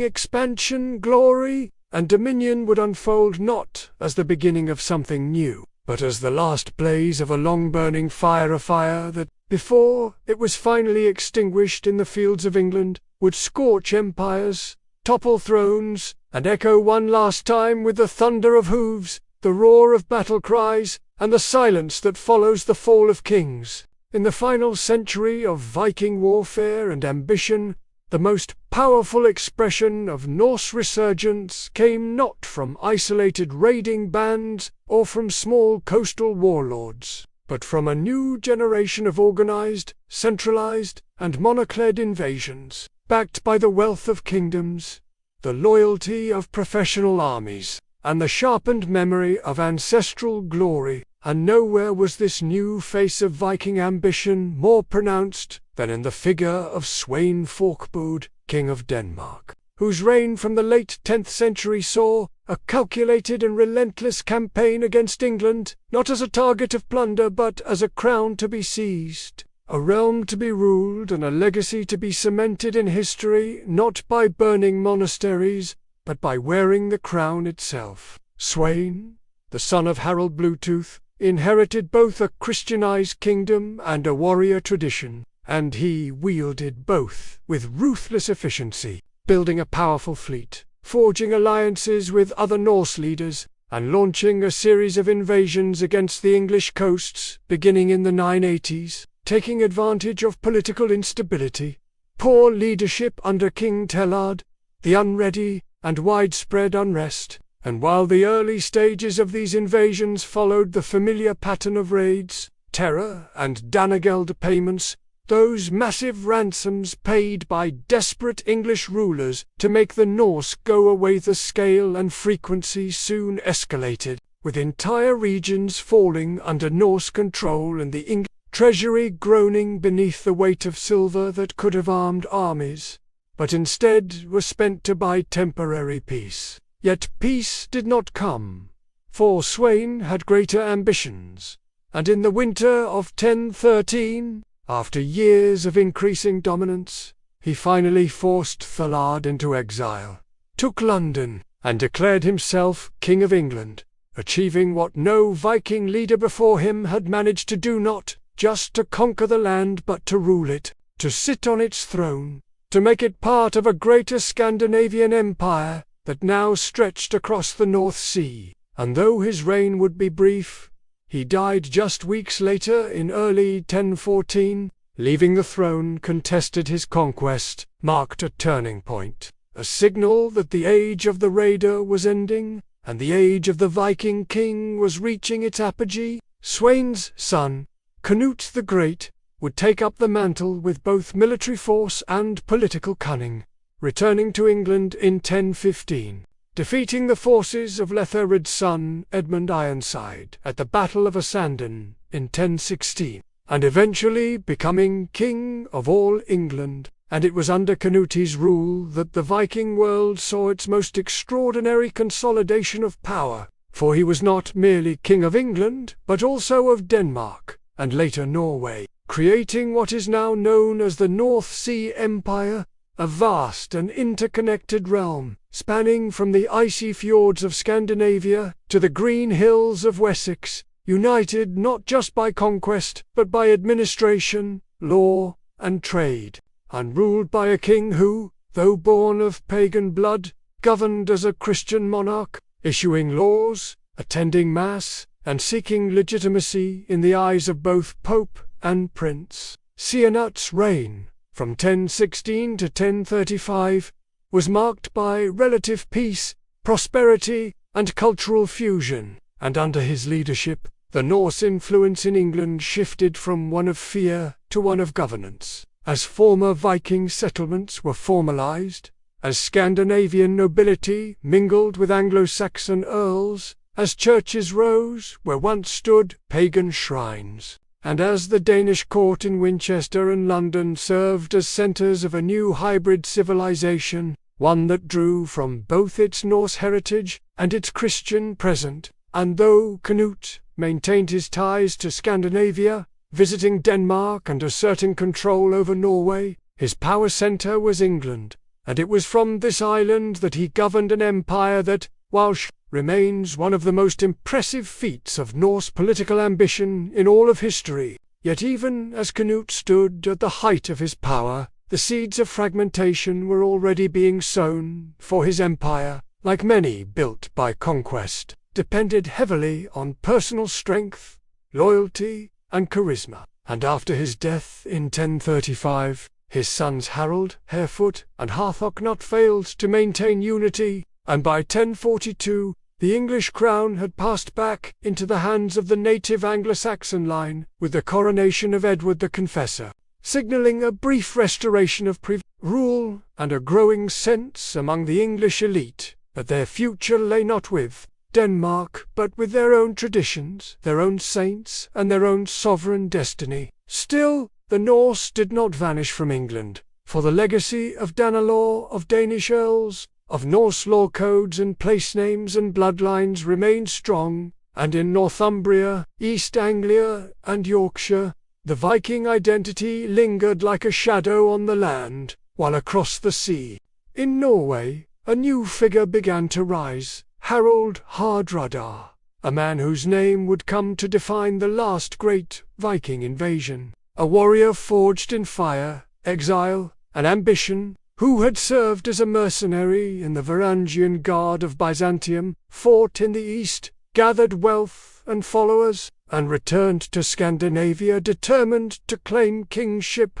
expansion, glory, and dominion would unfold not as the beginning of something new, but as the last blaze of a long-burning fire, a fire that, before it was finally extinguished in the fields of England, would scorch empires, topple thrones, and echo one last time with the thunder of hooves, the roar of battle cries, and the silence that follows the fall of kings. In the final century of Viking warfare and ambition, the most powerful expression of Norse resurgence came not from isolated raiding bands or from small coastal warlords, but from a new generation of organized, centralized, and monarch-led invasions, backed by the wealth of kingdoms, the loyalty of professional armies, and the sharpened memory of ancestral glory. And nowhere was this new face of Viking ambition more pronounced than in the figure of Sweyn Forkbud, King of Denmark, whose reign from the late 10th century saw a calculated and relentless campaign against England, not as a target of plunder but as a crown to be seized, a realm to be ruled, and a legacy to be cemented in history, not by burning monasteries, but by wearing the crown itself. Sweyn, the son of Harald Bluetooth, inherited both a Christianized kingdom and a warrior tradition, and he wielded both with ruthless efficiency, building a powerful fleet, forging alliances with other Norse leaders, and launching a series of invasions against the English coasts, beginning in the 980s, taking advantage of political instability, poor leadership under King Tellard, the unready and widespread unrest. And while the early stages of these invasions followed the familiar pattern of raids, terror, and danageld payments, those massive ransoms paid by desperate English rulers to make the Norse go away, the scale and frequency soon escalated, with entire regions falling under Norse control and the English treasury groaning beneath the weight of silver that could have armed armies, but instead was spent to buy temporary peace. Yet peace did not come, for Sweyn had greater ambitions, and in the winter of 1013, after years of increasing dominance, he finally forced Thalard into exile. took London, and declared himself King of England, achieving what no Viking leader before him had managed to do, not just to conquer the land but to rule it, to sit on its throne, to make it part of a greater Scandinavian empire that now stretched across the North Sea. And though his reign would be brief, he died just weeks later in early 1014, leaving the throne contested. His conquest marked a turning point, a signal that the age of the raider was ending, and the age of the Viking king was reaching its apogee. Sweyn's son, Canute the Great, would take up the mantle with both military force and political cunning, returning to England in 1015, defeating the forces of Letharid's son Edmund Ironside at the Battle of Stamford in 1016, and eventually becoming King of all England. And it was under Canute's rule that the Viking world saw its most extraordinary consolidation of power, for he was not merely King of England, but also of Denmark, and later Norway, creating what is now known as the North Sea Empire, a vast and interconnected realm, spanning from the icy fjords of Scandinavia to the green hills of Wessex, united not just by conquest, but by administration, law, and trade, and ruled by a king who, though born of pagan blood, governed as a Christian monarch, issuing laws, attending mass, and seeking legitimacy in the eyes of both Pope and Prince. Sianut's reign, from 1016 to 1035, was marked by relative peace, prosperity, and cultural fusion, and under his leadership, the Norse influence in England shifted from one of fear to one of governance, as former Viking settlements were formalized, as Scandinavian nobility mingled with Anglo-Saxon earls, as churches rose where once stood pagan shrines, and as the Danish court in Winchester and London served as centers of a new hybrid civilization, one that drew from both its Norse heritage and its Christian present. And though Canute maintained his ties to Scandinavia, visiting Denmark and asserting control over Norway, his power center was England, and it was from this island that he governed an empire that, while remains one of the most impressive feats of Norse political ambition in all of history, yet even as Canute stood at the height of his power, the seeds of fragmentation were already being sown, for his empire, like many built by conquest, depended heavily on personal strength, loyalty, and charisma. And after his death in 1035, his sons Harald, Harefoot, and Harthocnut failed to maintain unity, and by 1042, the English crown had passed back into the hands of the native Anglo-Saxon line, with the coronation of Edward the Confessor, signaling a brief restoration of rule and a growing sense among the English elite that their future lay not with Denmark, but with their own traditions, their own saints, and their own sovereign destiny. Still, the Norse did not vanish from England, for the legacy of Danelaw, of Danish earls, of Norse law codes and place names and bloodlines remained strong, and in Northumbria, East Anglia, and Yorkshire, the Viking identity lingered like a shadow on the land, while across the sea, in Norway, a new figure began to rise, Harald Hardrada, a man whose name would come to define the last great Viking invasion, a warrior forged in fire, exile, and ambition, who had served as a mercenary in the Varangian Guard of Byzantium, fought in the east, gathered wealth and followers, and returned to Scandinavia determined to claim kingship,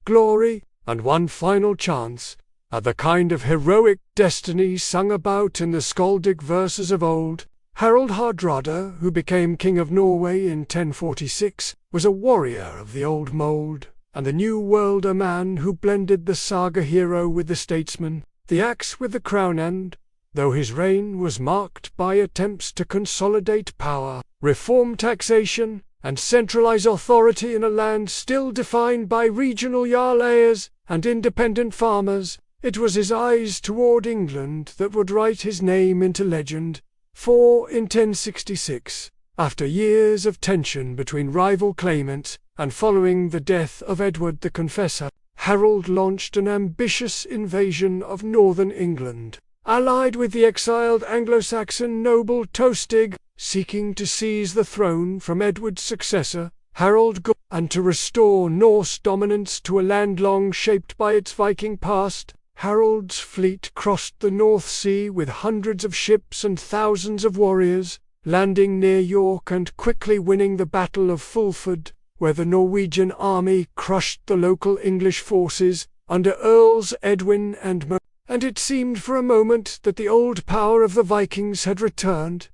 glory, and one final chance at the kind of heroic destiny sung about in the skaldic verses of old. Harald Hardrada, who became King of Norway in 1046, was a warrior of the old mold, and the New World, a man who blended the saga hero with the statesman, the axe with the crown, and, though his reign was marked by attempts to consolidate power, reform taxation, and centralize authority in a land still defined by regional jarls and independent farmers, it was his eyes toward England that would write his name into legend. For in 1066, after years of tension between rival claimants, and following the death of Edward the Confessor, Harold launched an ambitious invasion of northern England, allied with the exiled Anglo-Saxon noble Tostig, seeking to seize the throne from Edward's successor, Harald Hardrada, and to restore Norse dominance to a land long shaped by its Viking past. Harold's fleet crossed the North Sea with hundreds of ships and thousands of warriors, landing near York and quickly winning the Battle of Fulford, where the Norwegian army crushed the local English forces under Earls Edwin and Mer. And it seemed for a moment that the old power of the Vikings had returned,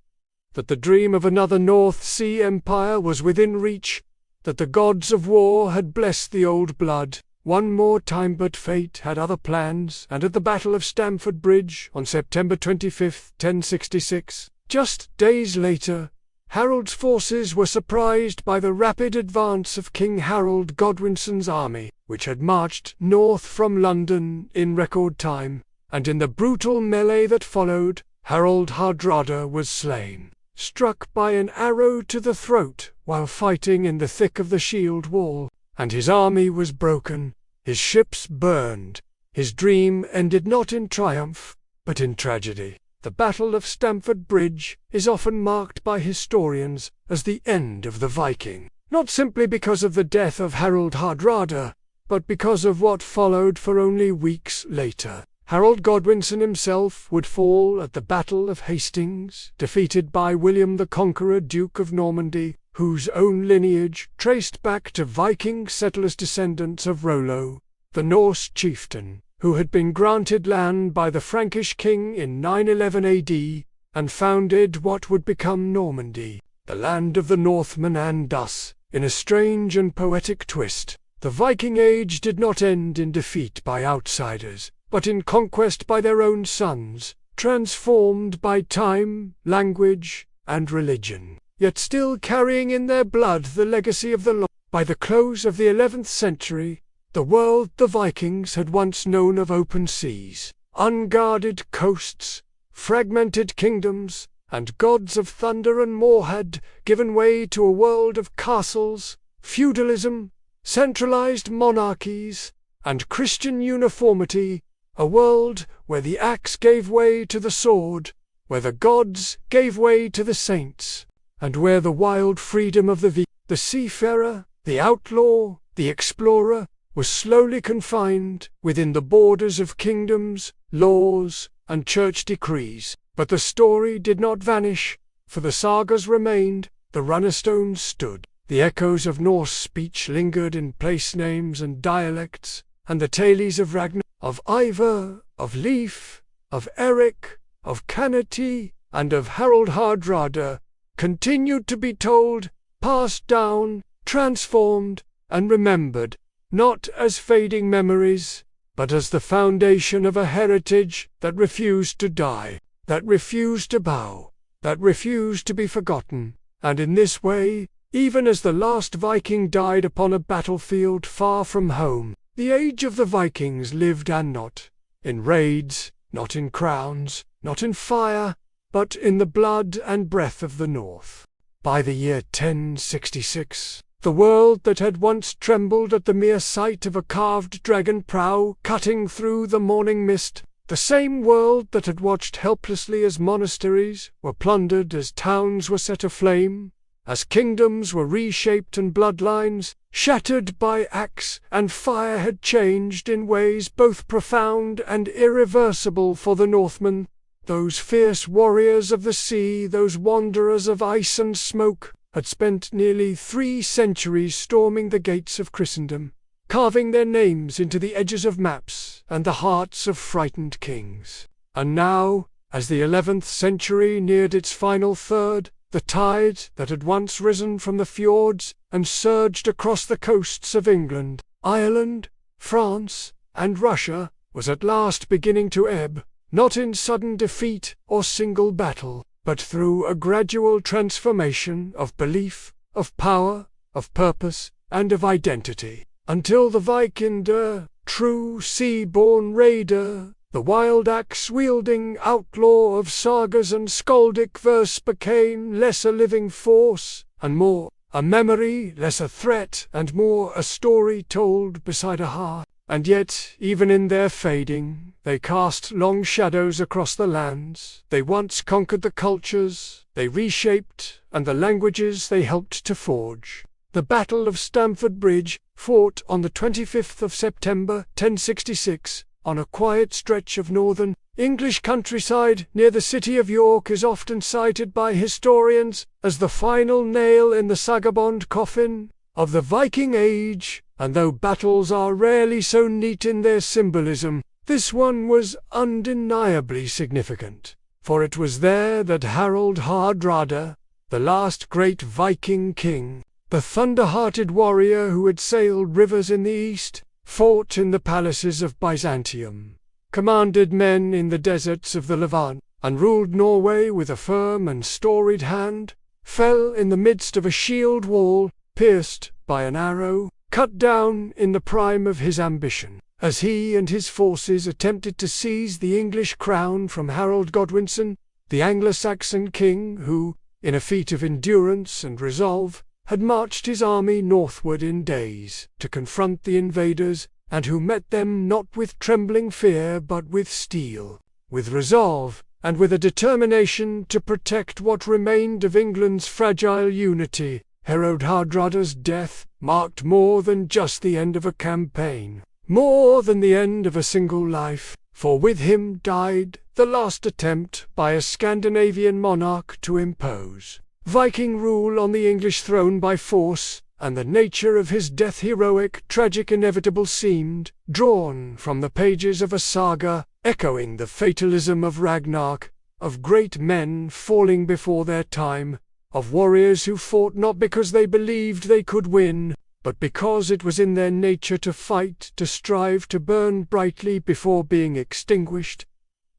that the dream of another North Sea empire was within reach, that the gods of war had blessed the old blood one more time. But fate had other plans, and at the Battle of Stamford Bridge on September 25, 1066, just days later, Harold's forces were surprised by the rapid advance of King Harold Godwinson's army, which had marched north from London in record time, and in the brutal melee that followed, Harald Hardrada was slain, struck by an arrow to the throat while fighting in the thick of the shield wall, and his army was broken, his ships burned. His dream ended not in triumph, but in tragedy. The Battle of Stamford Bridge is often marked by historians as the end of the Viking, not simply because of the death of Harald Hardrada, but because of what followed for only weeks later. Harold Godwinson himself would fall at the Battle of Hastings, defeated by William the Conqueror, Duke of Normandy, whose own lineage traced back to Viking settlers descendants of Rollo, the Norse chieftain, who had been granted land by the Frankish king in 911 AD, and founded what would become Normandy, the land of the Northmen. And thus, in a strange and poetic twist, the Viking Age did not end in defeat by outsiders, but in conquest by their own sons, transformed by time, language, and religion, yet still carrying in their blood the legacy of the Lord. By the close of the 11th century, the world the Vikings had once known of open seas, unguarded coasts, fragmented kingdoms, and gods of thunder and more had given way to a world of castles, feudalism, centralized monarchies, and Christian uniformity, a world where the axe gave way to the sword, where the gods gave way to the saints, and where the wild freedom of the seafarer, the outlaw, the explorer, was slowly confined within the borders of kingdoms, laws, and church decrees. But the story did not vanish, for the sagas remained, the runnerstones stood, the echoes of Norse speech lingered in place names and dialects, and the tales of Ragnar, of Ivar, of Leif, of Eric, of Canety, and of Harald Hardrada continued to be told, passed down, transformed, and remembered, not as fading memories, but as the foundation of a heritage that refused to die, that refused to bow, that refused to be forgotten. And in this way, even as the last Viking died upon a battlefield far from home, the age of the Vikings lived, and not in raids, not in crowns, not in fire, but in the blood and breath of the North. By the year 1066, the world that had once trembled at the mere sight of a carved dragon prow cutting through the morning mist, the same world that had watched helplessly as monasteries were plundered, as towns were set aflame, as kingdoms were reshaped and bloodlines shattered by axe and fire, had changed in ways both profound and irreversible for the Northmen, those fierce warriors of the sea, those wanderers of ice and smoke, had spent nearly 3 centuries storming the gates of Christendom, carving their names into the edges of maps and the hearts of frightened kings. And now, as the 11th century neared its final third, the tide that had once risen from the fjords and surged across the coasts of England, Ireland, France, and Russia was at last beginning to ebb, not in sudden defeat or single battle, but through a gradual transformation of belief, of power, of purpose, and of identity, until the Vikinger, true sea-born raider, the wild axe-wielding outlaw of sagas and skaldic verse, became less a living force, and more a memory, less a threat, and more a story told beside a heart. And yet, even in their fading, they cast long shadows across the lands they once conquered, the cultures they reshaped, and the languages they helped to forge. The Battle of Stamford Bridge, fought on the 25th of September 1066, on a quiet stretch of northern English countryside near the city of York, is often cited by historians as the final nail in the sagabond coffin of the Viking Age, and though battles are rarely so neat in their symbolism, this one was undeniably significant, for it was there that Harald Hardrada, the last great Viking king, the thunder-hearted warrior who had sailed rivers in the east, fought in the palaces of Byzantium, commanded men in the deserts of the Levant, and ruled Norway with a firm and storied hand, fell in the midst of a shield wall, pierced by an arrow, cut down in the prime of his ambition, as he and his forces attempted to seize the English crown from Harold Godwinson, the Anglo-Saxon king who, in a feat of endurance and resolve, had marched his army northward in days to confront the invaders, and who met them not with trembling fear but with steel, with resolve, and with a determination to protect what remained of England's fragile unity. Harald Hardrada's death marked more than just the end of a campaign, more than the end of a single life, for with him died the last attempt by a Scandinavian monarch to impose Viking rule on the English throne by force, and the nature of his death heroic, tragic, inevitable seemed drawn from the pages of a saga, echoing the fatalism of Ragnarok, of great men falling before their time, of warriors who fought not because they believed they could win, but because it was in their nature to fight, to strive, to burn brightly before being extinguished.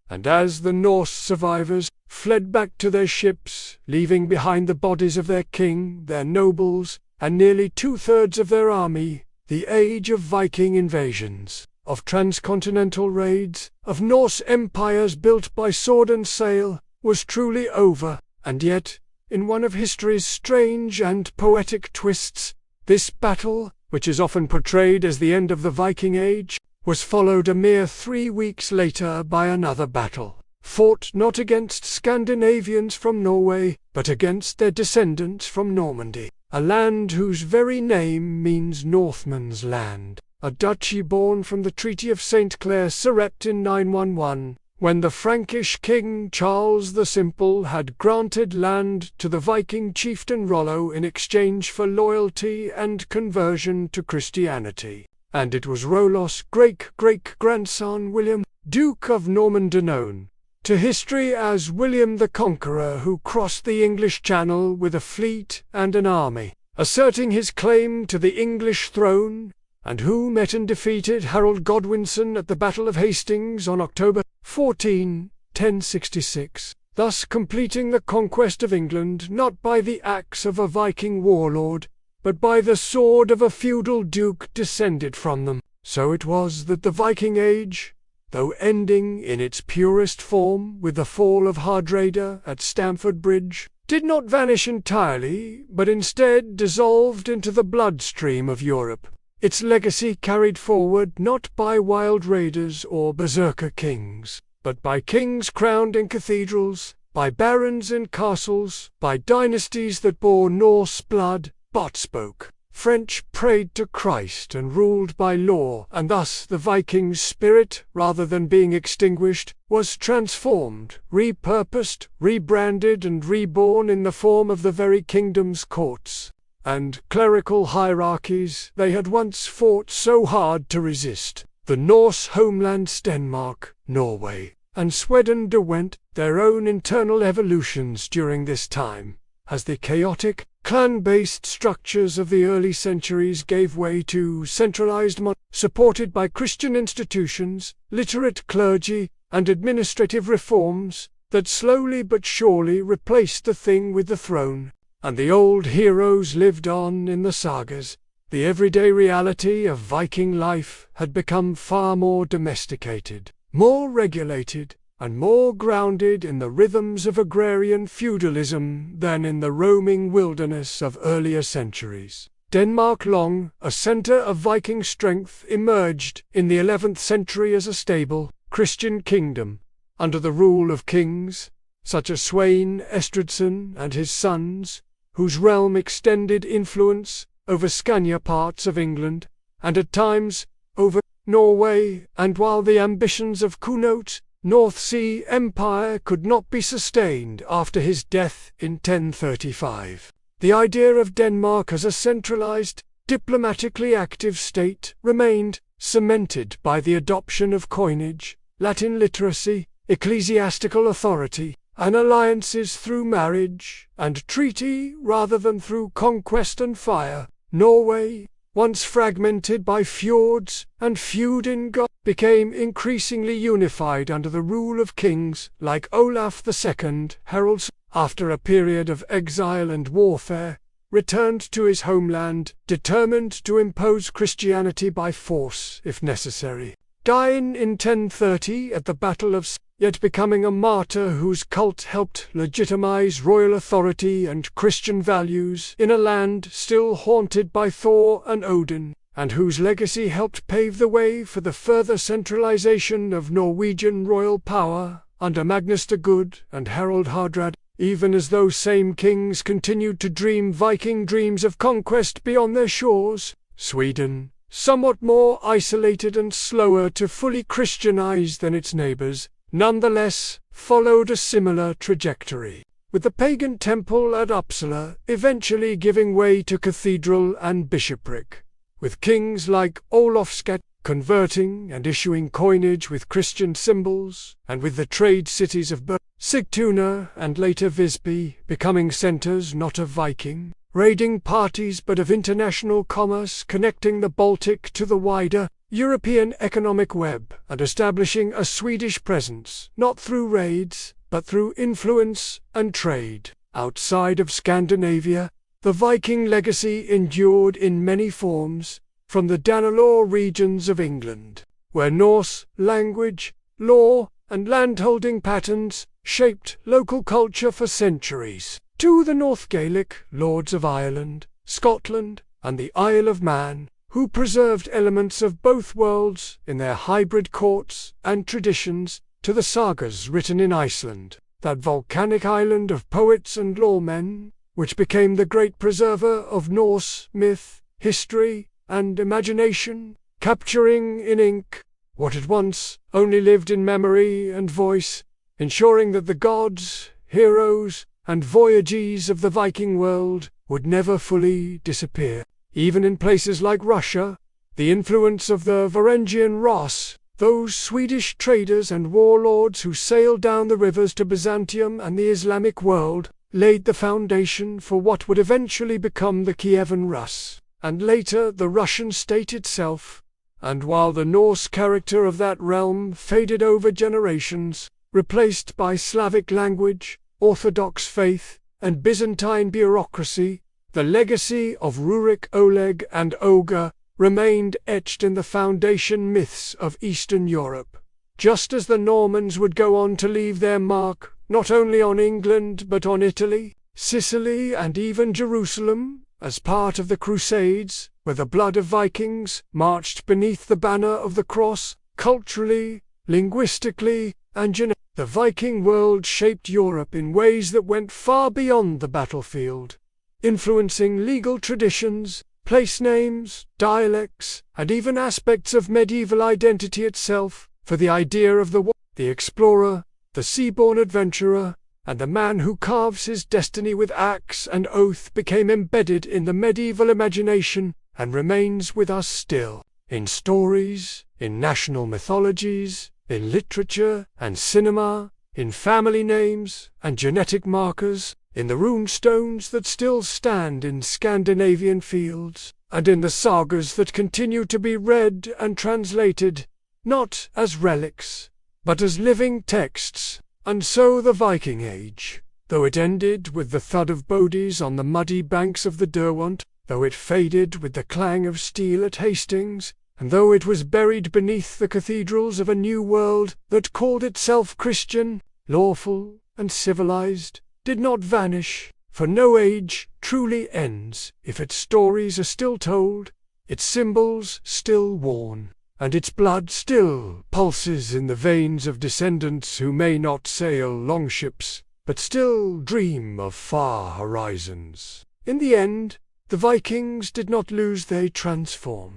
And as the Norse survivors fled back to their ships, leaving behind the bodies of their king, their nobles, and nearly two-thirds of their army, the age of Viking invasions, of transcontinental raids, of Norse empires built by sword and sail, was truly over. And yet, in one of history's strange and poetic twists, this battle, which is often portrayed as the end of the Viking Age, was followed a mere 3 weeks later by another battle, fought not against Scandinavians from Norway, but against their descendants from Normandy, a land whose very name means Northman's land, a duchy born from the Treaty of St. Clair Seret in 911, when the Frankish king Charles the Simple had granted land to the Viking chieftain Rollo in exchange for loyalty and conversion to Christianity. And it was Rollo's great-great-grandson William, Duke of Normandy, known to history as William the Conqueror, who crossed the English Channel with a fleet and an army, asserting his claim to the English throne, and who met and defeated Harold Godwinson at the Battle of Hastings on October 14, 1066, thus completing the conquest of England not by the axe of a Viking warlord, but by the sword of a feudal duke descended from them. So it was that the Viking Age, though ending in its purest form with the fall of Hardrada at Stamford Bridge, did not vanish entirely, but instead dissolved into the bloodstream of Europe, its legacy carried forward not by wild raiders or berserker kings, but by kings crowned in cathedrals, by barons in castles, by dynasties that bore Norse blood, but spoke French, prayed to Christ, and ruled by law, and thus the Viking's spirit, rather than being extinguished, was transformed, repurposed, rebranded, and reborn in the form of the very kingdom's courts and clerical hierarchies they had once fought so hard to resist. The Norse homelands Denmark, Norway, and Sweden underwent their own internal evolutions during this time, as the chaotic, clan-based structures of the early centuries gave way to centralized supported by Christian institutions, literate clergy, and administrative reforms that slowly but surely replaced the thing with the throne, and the old heroes lived on in the sagas. The everyday reality of Viking life had become far more domesticated, more regulated, and more grounded in the rhythms of agrarian feudalism than in the roaming wilderness of earlier centuries. Denmark, long a centre of Viking strength, emerged in the 11th century as a stable, Christian kingdom, under the rule of kings such as Sweyn Estridsson and his sons, whose realm extended influence over Scania parts of England, and at times over Norway, and while the ambitions of Cunot's North Sea Empire could not be sustained after his death in 1035. The idea of Denmark as a centralized, diplomatically active state remained cemented by the adoption of coinage, Latin literacy, ecclesiastical authority, and alliances through marriage and treaty rather than through conquest and fire. Norway, once fragmented by fjords and feud in God, became increasingly unified under the rule of kings like Olaf II. Harald, after a period of exile and warfare, returned to his homeland, determined to impose Christianity by force if necessary. Dying in 1030 at the Battle of Stamford, yet becoming a martyr whose cult helped legitimize royal authority and Christian values in a land still haunted by Thor and Odin, and whose legacy helped pave the way for the further centralization of Norwegian royal power under Magnus the Good and Harald Hardrada, even as those same kings continued to dream Viking dreams of conquest beyond their shores. Sweden, somewhat more isolated and slower to fully Christianize than its neighbors, nonetheless followed a similar trajectory, with the pagan temple at Uppsala eventually giving way to cathedral and bishopric, with kings like Olofsgat converting and issuing coinage with Christian symbols, and with the trade cities of Sigtuna and later Visby becoming centers not of Viking raiding parties but of international commerce connecting the Baltic to the wider European economic web, and establishing a Swedish presence, not through raids, but through influence and trade. Outside of Scandinavia, the Viking legacy endured in many forms, from the Danelaw regions of England, where Norse language, law, and landholding patterns shaped local culture for centuries, to the North Gaelic lords of Ireland, Scotland, and the Isle of Man, who preserved elements of both worlds in their hybrid courts and traditions, to the sagas written in Iceland, that volcanic island of poets and lawmen, which became the great preserver of Norse myth, history, and imagination, capturing in ink what at once only lived in memory and voice, ensuring that the gods, heroes, and voyages of the Viking world would never fully disappear. Even in places like Russia, the influence of the Varangian Rus, those Swedish traders and warlords who sailed down the rivers to Byzantium and the Islamic world, laid the foundation for what would eventually become the Kievan Rus, and later the Russian state itself. And while the Norse character of that realm faded over generations, replaced by Slavic language, Orthodox faith, and Byzantine bureaucracy, the legacy of Rurik, Oleg, and Oga remained etched in the foundation myths of Eastern Europe, just as the Normans would go on to leave their mark not only on England but on Italy, Sicily, and even Jerusalem, as part of the Crusades, where the blood of Vikings marched beneath the banner of the cross. Culturally, linguistically, and genetically, the Viking world shaped Europe in ways that went far beyond the battlefield, influencing legal traditions, place names, dialects, and even aspects of medieval identity itself, for the idea of the explorer, the seaborne adventurer, and the man who carves his destiny with axe and oath became embedded in the medieval imagination and remains with us still, in stories, in national mythologies, in literature and cinema, in family names and genetic markers, in the rune stones that still stand in Scandinavian fields, and in the sagas that continue to be read and translated, not as relics, but as living texts. And so the Viking Age, though it ended with the thud of bodies on the muddy banks of the Derwent, though it faded with the clang of steel at Hastings, and though it was buried beneath the cathedrals of a new world that called itself Christian, lawful, and civilized, did not vanish, For no age truly ends if its stories are still told, its symbols still worn, and its blood still pulses in the veins of descendants who may not sail longships, but still dream of far horizons. In the end, the Vikings did not lose, they transformed.